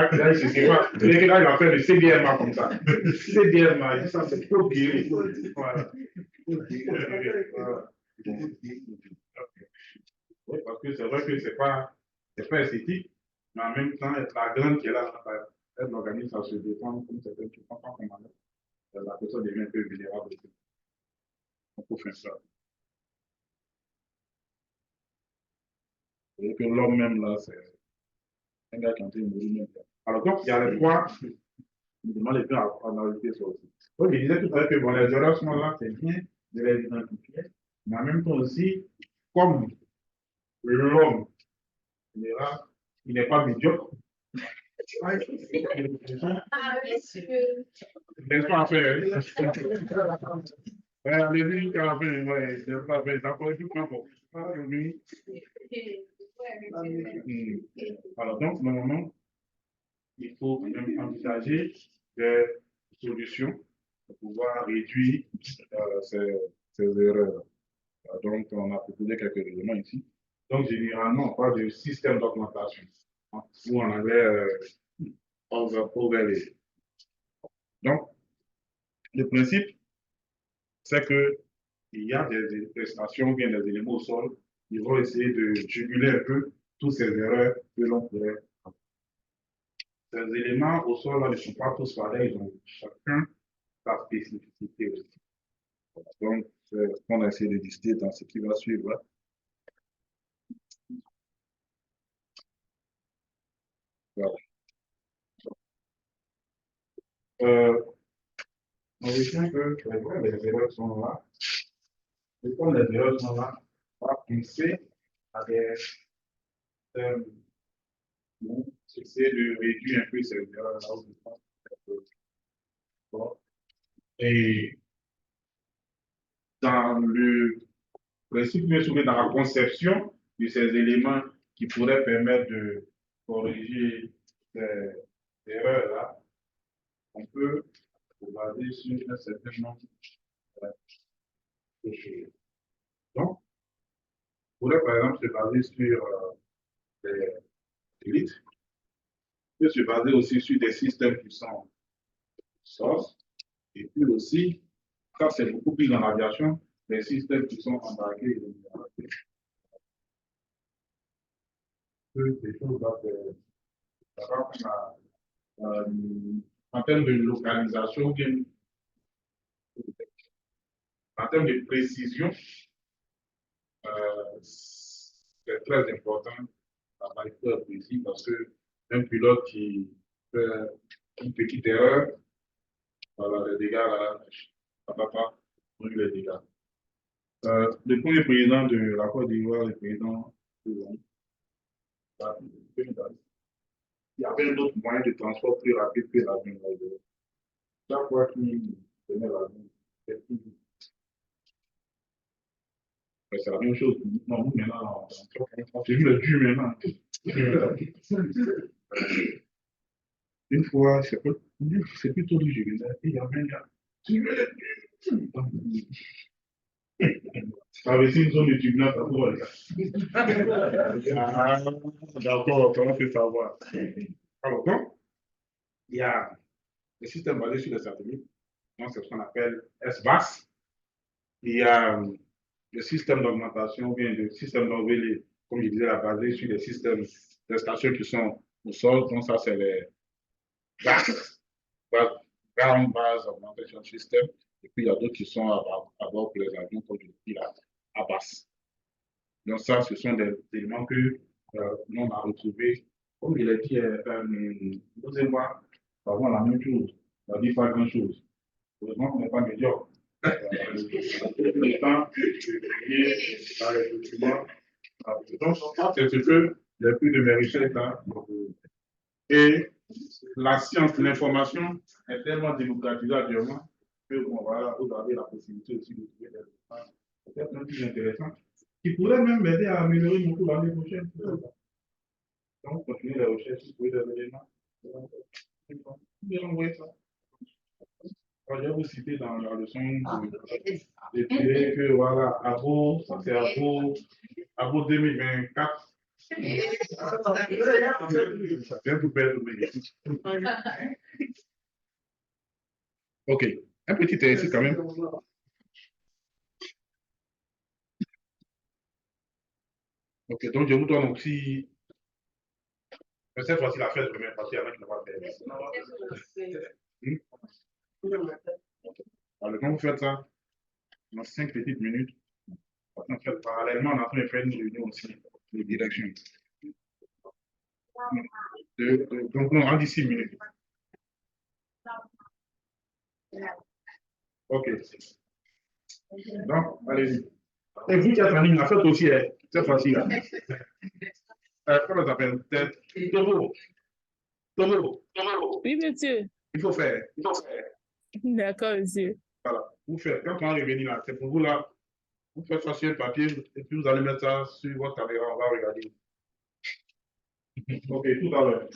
a fait le CDMA comme ça. CDMA, il dit ça, c'est trop guéri. Voilà. Voilà. Oui, parce que c'est vrai que c'est pas esthétique, mais en même temps, la graine qui est là, ça aide l'organisme à se défendre comme certaines choses. La personne devient un peu vulnérable. On peut faire ça. Et que l'homme même là, c'est un gars qui est en train de mourir. Alors, donc, il y a les 3. Je me demande les deux à analyser ça aussi. Donc, je disais tout à l'heure que bon, les erreurs sont là, c'est bien de les identifier, mais en même temps aussi, comme l'homme, il n'est pas médiocre. N'est-ce pas à faire? Allez-y, qu'à la fin, ouais, c'est pas fait, ça peut être pas bon. Alors, donc, normalement, il faut même envisager des solutions pour pouvoir réduire ces erreurs. Donc, on a proposé quelques éléments ici. Donc, généralement, on parle de système d'augmentation, ou en anglais, overlay. Donc, le principe, c'est que il y a des prestations, bien des éléments au sol, qui vont essayer de juguler un peu toutes ces erreurs que l'on pourrait avoir. ces éléments au sol là, ne sont pas tous pareils, ils ont chacun sa spécificité aussi. Donc, c'est ce qu'on a essayé de lister dans ce qui va suivre. Voilà. On retient que les erreurs sont là. Et comme les erreurs sont là, on va penser à des essayer de réduire un peu ces erreurs là. Et dans le principe que je trouvais dans la conception de ces éléments qui pourraient permettre de corriger ces erreurs-là, on peut se baser sur un certain nombre de choses. Donc, on pourrait par exemple se baser sur les élites, on peut se baser aussi sur des systèmes qui sont source, et puis aussi, ça c'est beaucoup plus dans l'aviation, les systèmes qui sont embarqués des choses en termes de localisation, en termes de précision, c'est très important d'avoir être précis parce que un pilote qui fait une petite erreur, voilà, les dégâts là, ça ne va pas produire les dégâts. Le premier président de la Côte d'Ivoire, le président il y avait un autre moyen de transport plus rapide que l'avion. Chaque fois qu'il prenait l'avion, c'est plus vite. C'est la même chose. Non, nous, maintenant, j'ai vu le Dieu maintenant. Une fois, c'est plutôt du jeu. Il y avait un gars. Tu veux le Dieu? Ça avait été une zone de tribunal à toi. Ah, d'accord, comment tu savoir? Alors, donc, il y a le système basé sur les satellites. Donc, c'est ce qu'on appelle SBAS. Il y a le système d'augmentation, ou bien le système d'envolée, comme je disais, basé sur les systèmes de stations qui sont au sol. Donc, ça, c'est les Ground Base Augmentation System. Et puis, il y a d'autres qui sont à bord pour les avions, comme je dis là, à basse. Donc, ça, ce sont des éléments que nous, on a retrouvés. Comme il a dit, vous allez voir, avant la même chose. On ne dit pas grand-chose. Heureusement qu'on n'est pas médiocre. Le temps de lier dans les documents. Donc, c'est ce que j'ai pu de mes richesses là. Et la science, l'information est tellement démocratisée actuellement que bon, voilà, vous avez la possibilité aussi de trouver des résultats peut-être un peu plus intéressants qui pourraient même m'aider à améliorer mon cours l'année prochaine. Donc, continuez les recherches, vous trouvez des éléments. Vous envoyer ça. Je vais vous citer dans la leçon de que voilà, à vous, ça c'est à vous 2024. Ça vient tout belle. Ok, un petit exercice quand même. Ok, donc je vous donne aussi. Cette fois-ci, la fête, je vais passer avec la faire. Alors, quand vous faites ça, dans 5 petites minutes, en fait, parallèlement, on a fait une réunion aussi de direction. Donc, on a dit 6 minutes. Ok. Donc, allez-y. Et vous qui êtes en ligne, la fête aussi, cette fois-ci. Comment ça s'appelle? Tomo. Oui, monsieur. Il faut faire. D'accord, monsieur. Voilà. Vous faites. Quand on va revenir là, c'est pour vous là. Vous faites ça sur le papier et puis vous allez mettre ça sur votre caméra. On va regarder. Ok, tout à l'heure.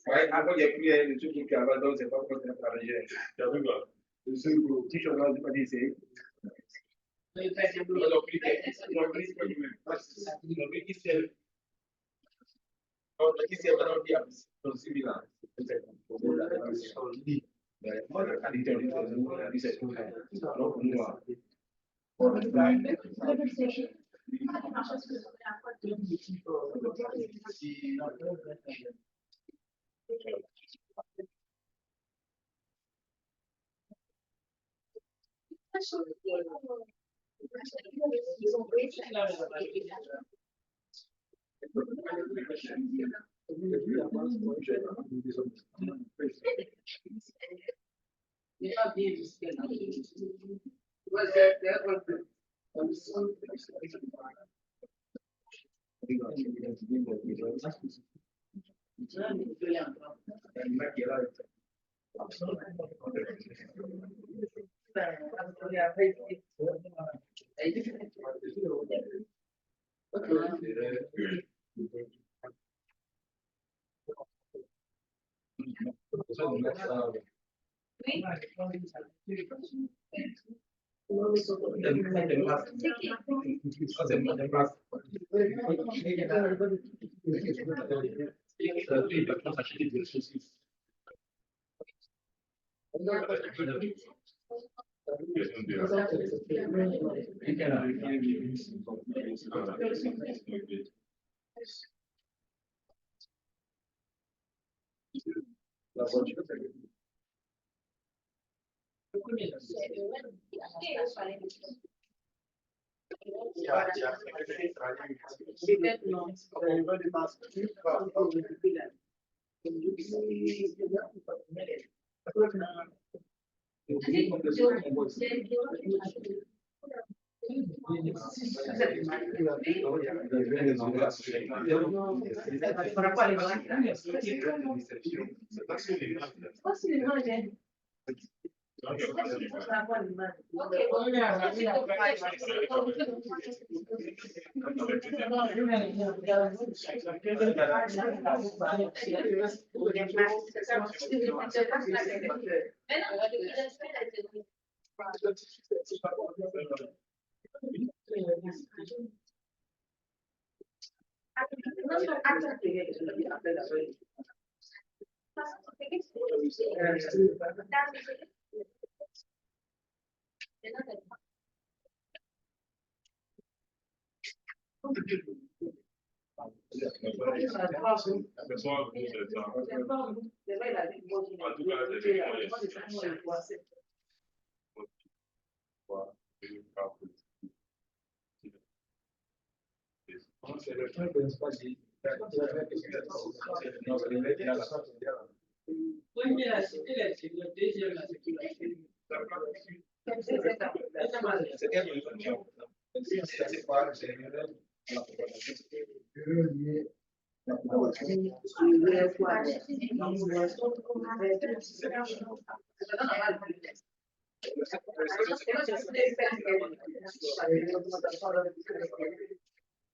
Ouais, avant, il n'y a plus le truc qui est avant, donc c'est pas quoi c'est pas arrangé. Tu as vu quoi? Le seul petit chose là, je pas dit, c'est.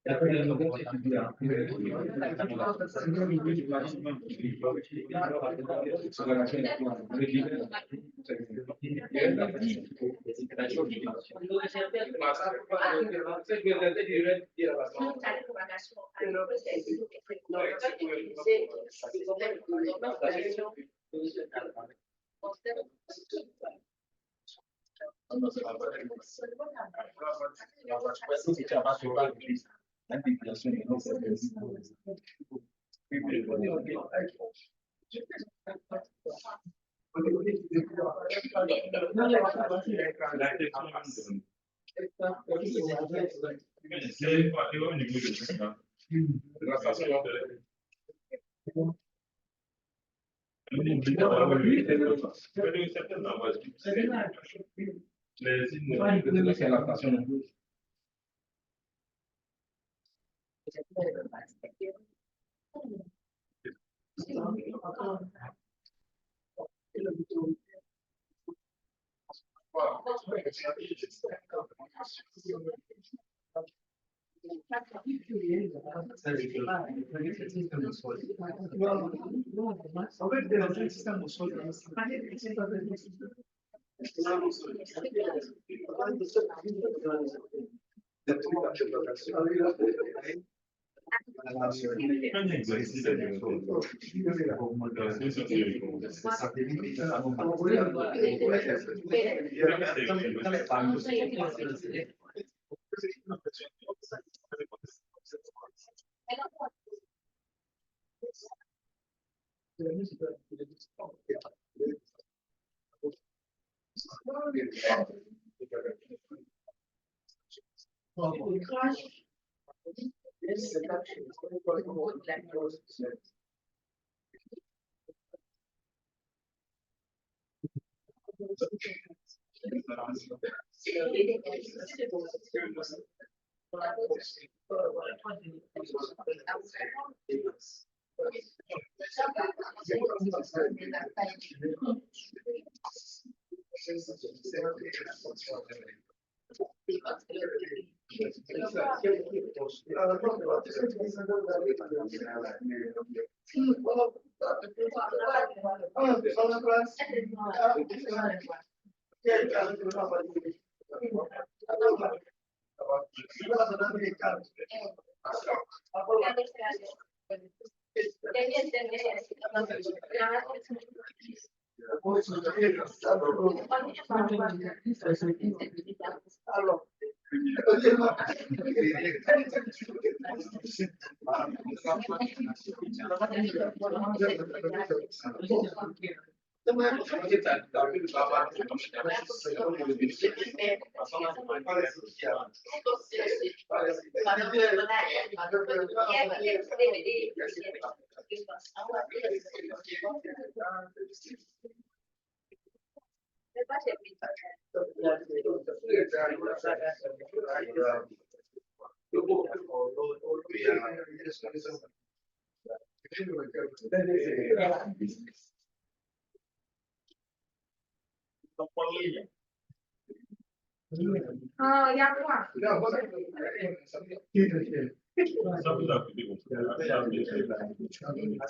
C'est pas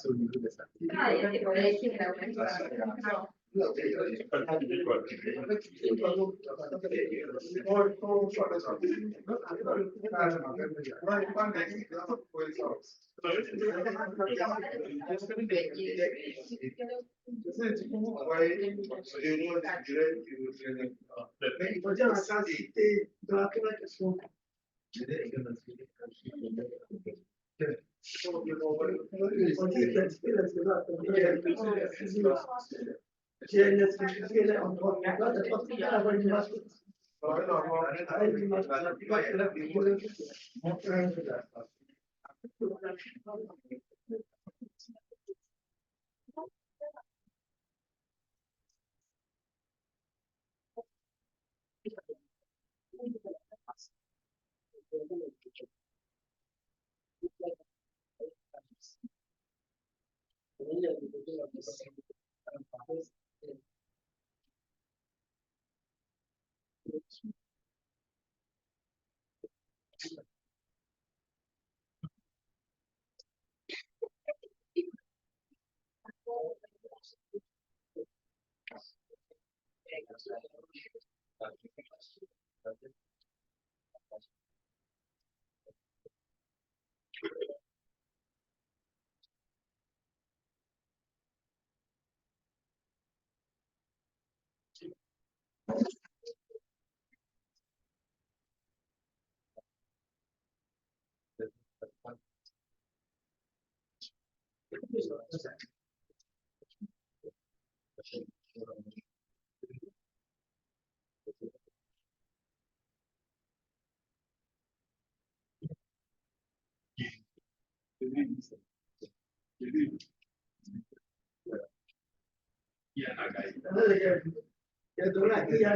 au niveau de la station. C'est la station.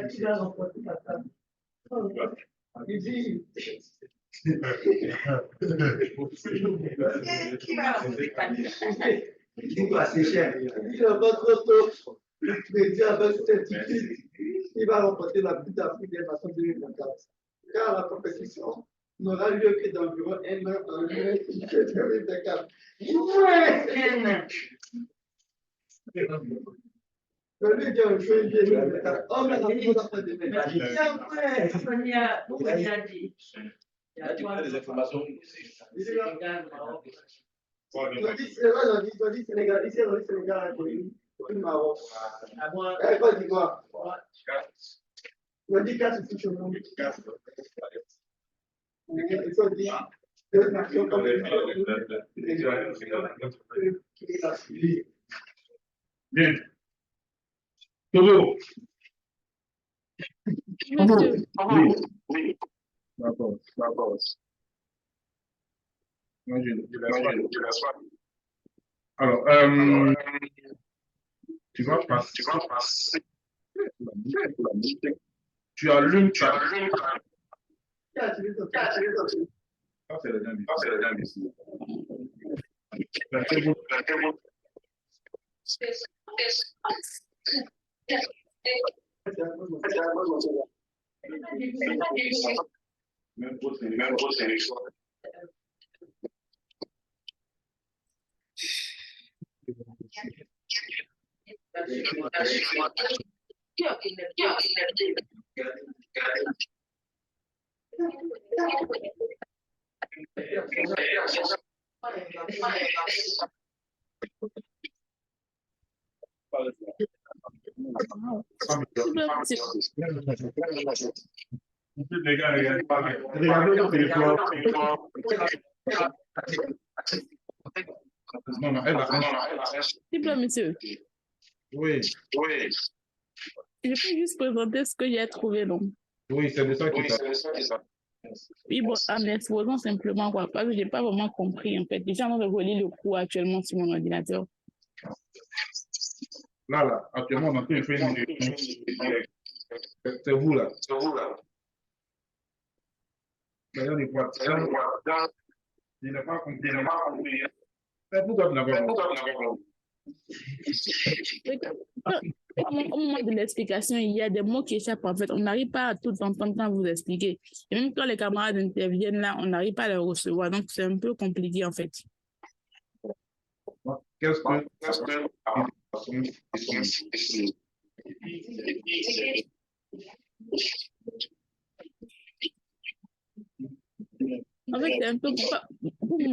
Qui va remporter la table? Il dit, qui va remporter? Il va sécher. Il n'a pas trop tôt. Mais Dieu avec certitude, il va remporter la Coupe d'Afrique des Nations 2024. Car la compétition n'aura lieu que d'environ un an en juillet 2024. Celui qui a un jeu 2024. Oh, mais la Coupe d'Afrique 2024. Il y a des informations. Il dit Sénégal, ici, on dit Sénégal, au Maroc. Eh, Côte d'Ivoire. On dit 4 ici chez nous. Ils sont dit, deux nations comme Bien. Toujours. Monsieur, Oui. D'accord. Moi, je laisse pas. Alors, tu vas passer. Tu allumes. Ça, c'est le dernier. Même pour sélection. s'il vous plaît, monsieur, Oui, je peux juste présenter ce que j'ai trouvé, non? oui, c'est de ça qu'il s'agit. Oui, bon, en exposant simplement, quoi, parce que je n'ai pas vraiment compris, en fait. Je suis en train de relire le cours actuellement sur mon ordinateur. Là, actuellement, on a fait une c'est vous, là. D'ailleurs, il voit ça. Il n'a pas compris. C'est pourquoi vous n'avez pas compris. Au moment de l'explication, il y a des mots qui échappent, en fait. On n'arrive pas à tout entendre quand vous expliquez. Et même quand les camarades interviennent là, on n'arrive pas à les recevoir. Donc, c'est un peu compliqué, en fait. Qu'est-ce que En fait, c'est un peu,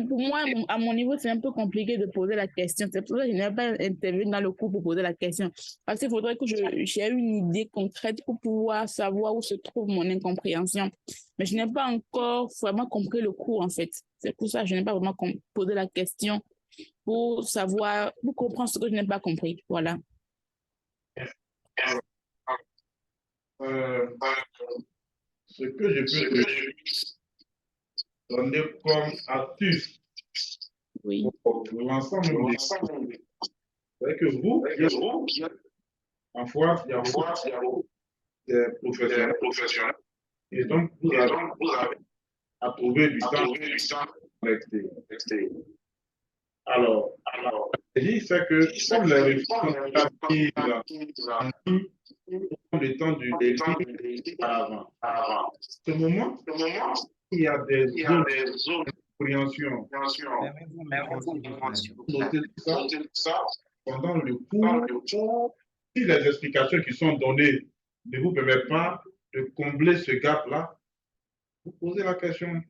pour moi, à mon niveau, c'est un peu compliqué de poser la question. C'est pour ça que je n'ai pas intervenu dans le cours pour poser la question. Parce qu'il faudrait que j'ai une idée concrète pour pouvoir savoir où se trouve mon incompréhension. Mais je n'ai pas encore vraiment compris le cours, en fait. C'est pour ça que je n'ai pas vraiment posé la question pour savoir, pour comprendre ce que je n'ai pas compris. Voilà. ce que je peux donner comme astuce Oui. pour l'ensemble c'est que vous, en foi, il y a des professionnels. Et donc, vous avez à trouver du temps à l'extérieur. Alors, je dis, c'est que comme les réformes prend le temps du début avant. Ce moment, il y a des zones de compréhension. Notez ça pendant le cours. Si les explications qui sont données ne vous permettent pas de combler ce gap-là, vous posez la question.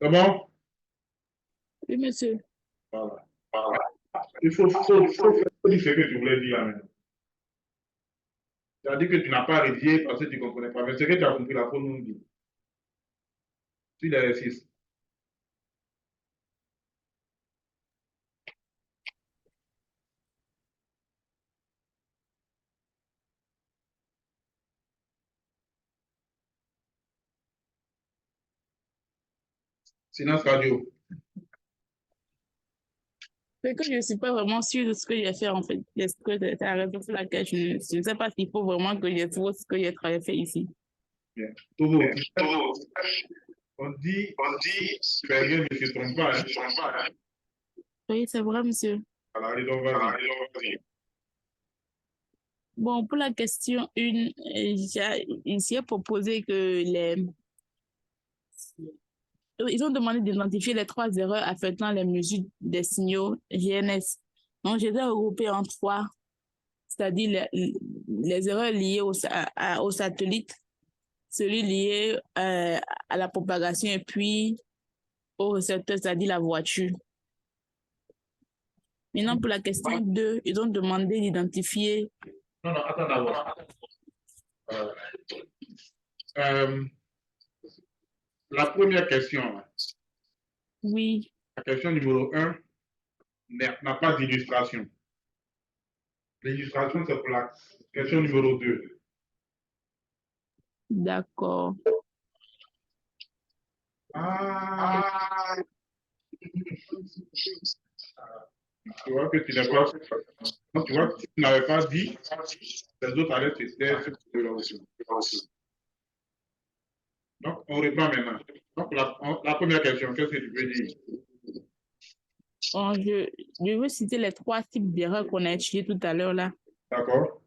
C'est bon? Oui, monsieur. Voilà. Il faut faire ce que tu voulais dire là maintenant. Tu as dit que tu n'as pas rédigé parce que tu ne comprenais pas. Mais ce que tu as compris, la faut nous dire. Suis l'exercice. Silence radio. C'est que je ne suis pas vraiment sûre de ce que j'ai fait en fait. Est-ce que c'est la raison pour laquelle je ne sais pas s'il faut vraiment que je trouve ce que j'ai fait ici. Bien. Togo, on dit, fais bien, mais je ne trompe pas. Hein. Oui, c'est vrai, monsieur. Alors, allez donc, vas-y. Bon, pour la question 1, j'ai proposé que ils ont demandé d'identifier les 3 erreurs affectant les mesures des signaux GNS. Donc, je les ai regroupées en 3, c'est-à-dire les erreurs liées au satellite, celui lié à la propagation et puis au récepteur, c'est-à-dire la voiture. Maintenant, pour la question 2, ils ont demandé d'identifier. Non, attends d'abord. La première question. Oui. La question numéro 1 n'a pas d'illustration. L'illustration, c'est pour la question numéro 2. D'accord. Tu vois que tu n'as pas. Tu vois que tu n'avais pas dit, les autres allaient se taire sur aussi. Donc, on reprend maintenant. Donc, la première question, qu'est-ce que tu veux dire? Bon, je veux citer les 3 types d'erreurs qu'on a étudiées tout à l'heure là. D'accord.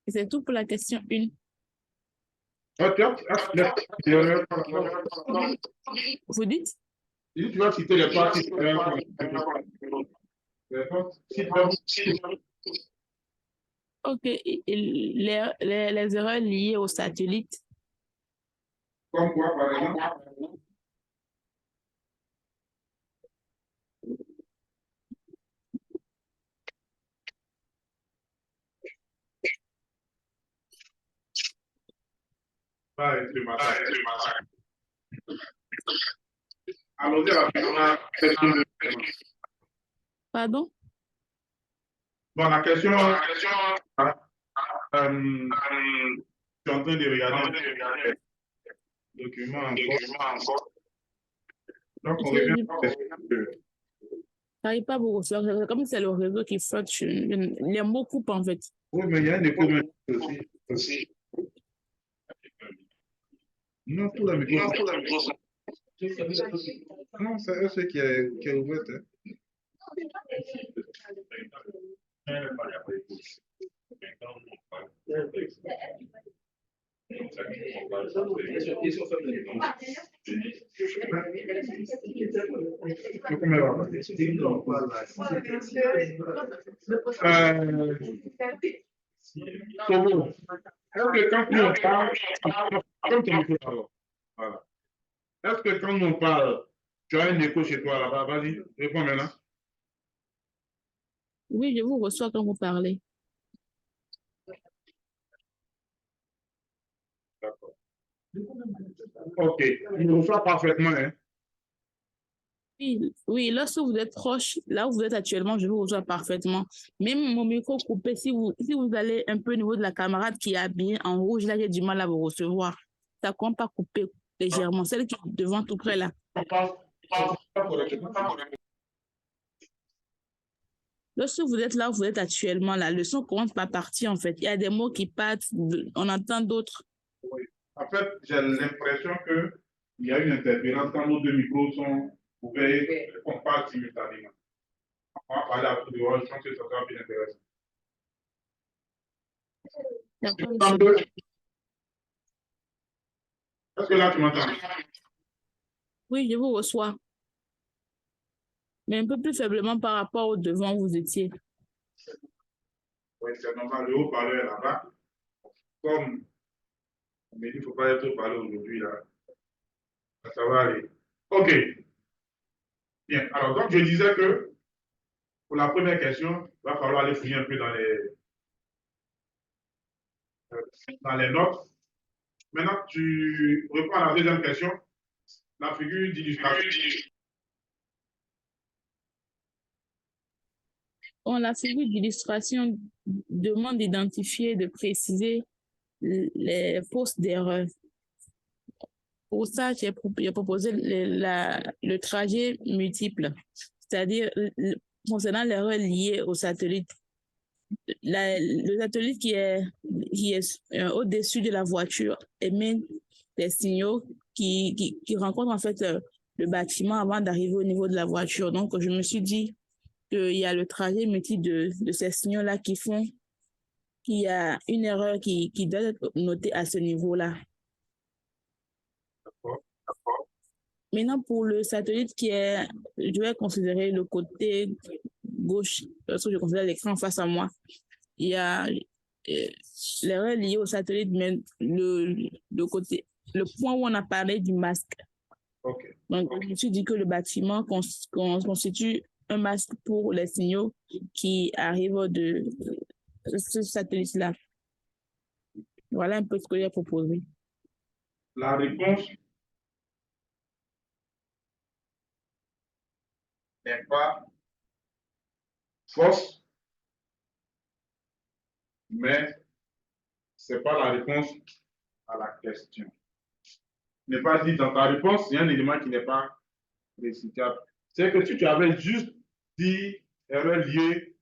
Et c'est tout pour la question 1. Vous dites? Si tu vas citer les 3 types d'erreurs. Ok, les erreurs liées au satellite. Comme quoi, par exemple? Pas être le matin. Allons-y à la question de... Pardon? Bon, la question... je suis en train de regarder le document encore. Donc, on revient à la question de... J'arrive pas à vous recevoir. Comme c'est le réseau qui flotte, les mots coupent en fait. Oui, mais il y a une écho aussi. Non, pour la micro. Non, c'est eux qui est ouvert. Est-ce que quand nous parle, voilà. Est-ce que quand on parle, tu as un écho chez toi là-bas? Vas-y, réponds maintenant. Oui, je vous reçois quand vous parlez. D'accord. Ok, je me reçois parfaitement. Hein? Oui, lorsque vous êtes proche, là où vous êtes actuellement, je vous reçois parfaitement. Même mon micro coupé, si vous allez un peu au niveau de la camarade qui est habillée en rouge, là, j'ai du mal à vous recevoir. Ça ne compte pas couper légèrement. Celle qui est devant tout près là. Lorsque vous êtes là où vous êtes actuellement, la leçon commence par partir en fait. Il y a des mots qui partent, on entend d'autres. Oui. En fait, j'ai l'impression qu'il y a une interférence quand nos 2 micros sont ouverts et qu'on parle simultanément. On va parler à tout dehors, je pense que ça sera bien intéressant. Est-ce que là, tu m'entends? Oui, je vous reçois. Mais un peu plus faiblement par rapport au devant où vous étiez. Oui, c'est normal. Le haut-parleur là-bas, comme on me dit qu'il ne faut pas être haut-parleur aujourd'hui, là. Ça va aller. OK. Bien. Alors, donc, je disais que pour la première question, il va falloir aller fouiller un peu dans les notes. Maintenant, tu reprends la deuxième question, la figure d'illustration. La figure d'illustration demande d'identifier et de préciser les postes d'erreur. Pour ça, j'ai proposé le trajet multiple, c'est-à-dire concernant l'erreur liée au satellite. Le satellite qui est au-dessus de la voiture émet des signaux qui rencontrent en fait le bâtiment avant d'arriver au niveau de la voiture. Donc, je me suis dit qu'il y a le trajet multiple de ces signaux-là qui font qu'il y a une erreur qui doit être notée à ce niveau-là. Maintenant, pour le satellite je vais considérer le côté gauche, parce que je considère l'écran face à moi. Il y a l'erreur liée au satellite, mais le point où on a parlé du masque. Okay. Donc, je me suis dit que le bâtiment constitue un masque pour les signaux qui arrivent de ce satellite-là. Voilà un peu ce que j'ai proposé. La réponse n'est pas fausse, mais ce n'est pas la réponse à la question. Il n'est pas dit dans ta réponse, il y a un élément qui n'est pas récitable. C'est que si tu avais juste dit erreur liée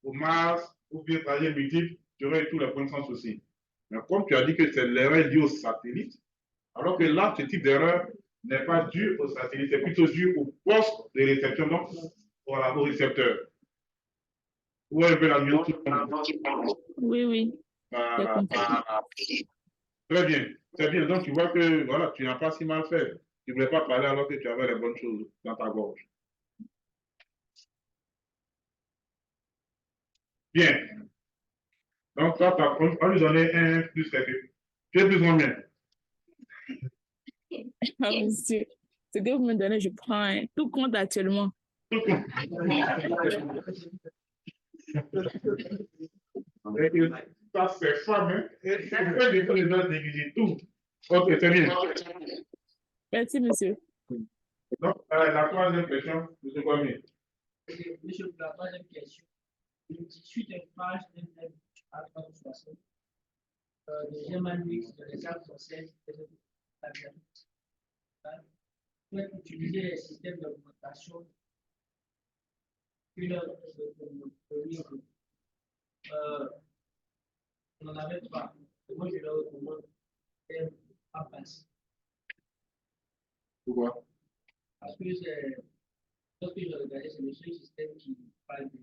au Mars ou bien trajet multiple, tu aurais eu tous les points de sens aussi. Mais comme tu as dit que c'est l'erreur liée au satellite, alors que là, ce type d'erreur n'est pas dû au satellite, c'est plutôt dû au poste de réception, donc voilà, au récepteur. Où est la nuance? Oui, oui. Très bien. C'est bien. Donc, tu vois que voilà, tu n'as pas si mal fait. Tu ne voulais pas parler alors que tu avais les bonnes choses dans ta gorge. Bien. Donc, toi, on va lui donner un plus quelque. Tu es plus combien? Ah, monsieur, ce que vous me donnez, je prends tout compte actuellement. Tout compte. Ça, c'est femme, hein? Et je les dois négliger tout. Ok, c'est bien. Merci, monsieur. Donc, la troisième question, monsieur Kwame. Monsieur, pour la troisième question, le 18 page à 360, deuxième année de les arts françaises, vous pouvez utiliser les systèmes d'augmentation, on n'en avait pas. Moi, je le recommande à passer. Pourquoi? Parce que lorsque je regardais, c'est le seul système qui parle de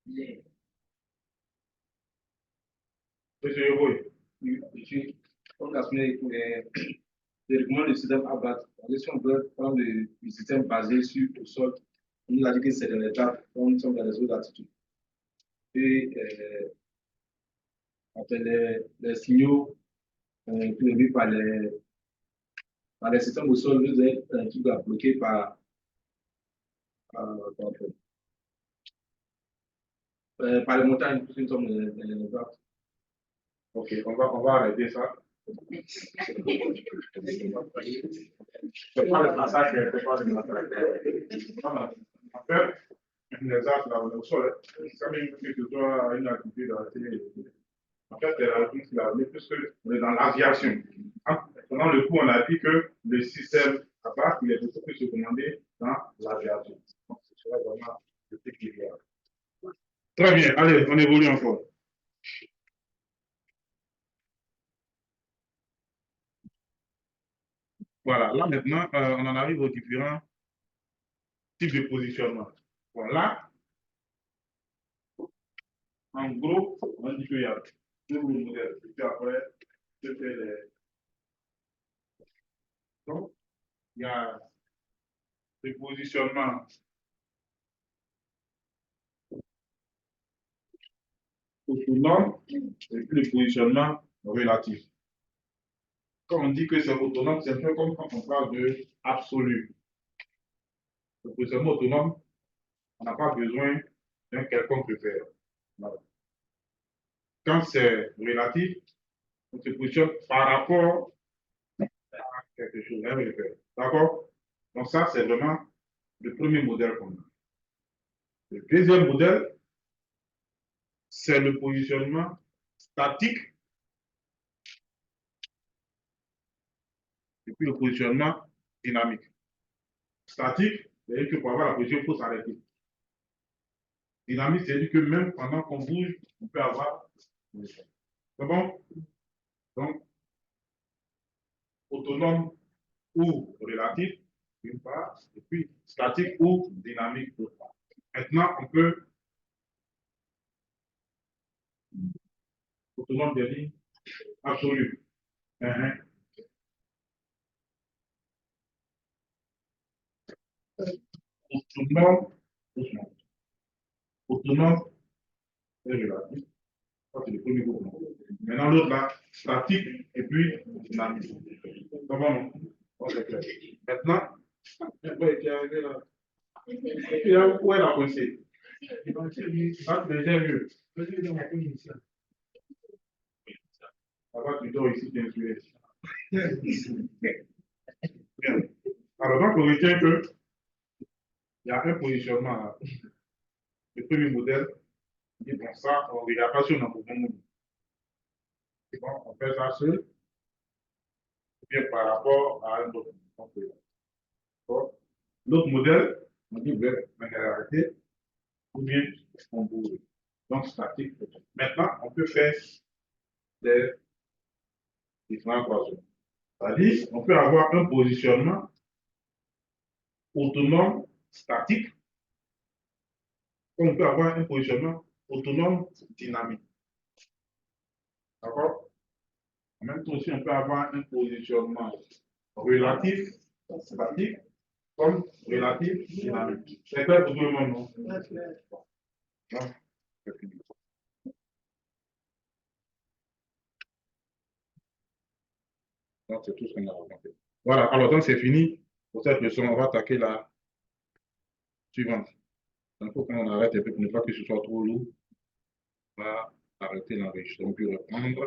l'air. Monsieur Yoroy. Je suis comme la semaine pour je recommande le système ABAT. Si on veut prendre le système basé sur le sol, on nous a dit que c'est dans l'étape où nous sommes dans les autres attitudes. Et après les signaux prélevés par les systèmes au sol, nous êtes un truc bloqué par les montagnes, parce que nous sommes dans les étapes. Ok, on va arrêter ça. C'est pas le massacre, c'est pas le massacre. En fait, les arbres là, au sol, c'est quand même que ce soit une activité dans la télé. En fait, c'est la réponse qu'il a donnée, puisque on est dans l'aviation. Pendant le coup, on a dit que le système à part, il est beaucoup plus recommandé dans l'aviation. Donc, c'est vraiment le truc qu'il y a. Très bien, allez, on évolue encore. Voilà, là maintenant, on en arrive aux différents types de positionnement. Voilà. En gros, on dit qu'il y a deux modèles. Et puis après, je fais les. Donc, il y a le positionnement autonome et puis le positionnement relatif. quand on dit que c'est autonome, c'est un peu comme quand on parle de absolu. Le positionnement autonome, on n'a pas besoin d'un quelconque repère. Voilà. Quand c'est relatif, on se positionne par rapport à quelque chose, un repère. D'accord? Donc ça, c'est vraiment le premier modèle qu'on a. Le deuxième modèle, c'est le positionnement statique et puis le positionnement dynamique. Statique, c'est-à-dire que pour avoir la position, il faut s'arrêter. Dynamique, c'est-à-dire que même pendant qu'on bouge, on peut avoir. C'est bon? Donc, autonome ou relatif, d'une part, et puis statique ou dynamique, d'autre part. Maintenant, on peut autonome des lignes absolues. Autonome, doucement. Autonome et relatif. Ça, c'est le premier groupe. Maintenant, l'autre là, statique et puis dynamique. C'est bon? Maintenant, qui est arrivé là. Et puis, où est la pensée? Ah, déjà mieux. Ça va, tu dors ici, bien sûr. Bien. Alors, donc, on retient que il y a un positionnement là. Le premier modèle, on dit bon, ça, on ne regarde pas sur notre monde. C'est bon, on fait ça seul, ou bien par rapport à un autre. L'autre modèle, on dit ben, arrêter, ou bien on bouge. Donc, statique. Maintenant, on peut faire des différents croisements. C'est-à-dire, on peut avoir un positionnement autonome statique, comme on peut avoir un positionnement autonome dynamique. D'accord? En même temps aussi, on peut avoir un positionnement relatif statique comme relatif dynamique. C'est clair pour tout le monde, non? Non? C'est fini. Donc, c'est tout ce qu'on a raconté. Voilà, alors donc c'est fini pour cette leçon. On va attaquer la suivante. Donc, il faut qu'on arrête un peu pour ne pas que ce soit trop lourd. On va arrêter l'enregistrement puis reprendre.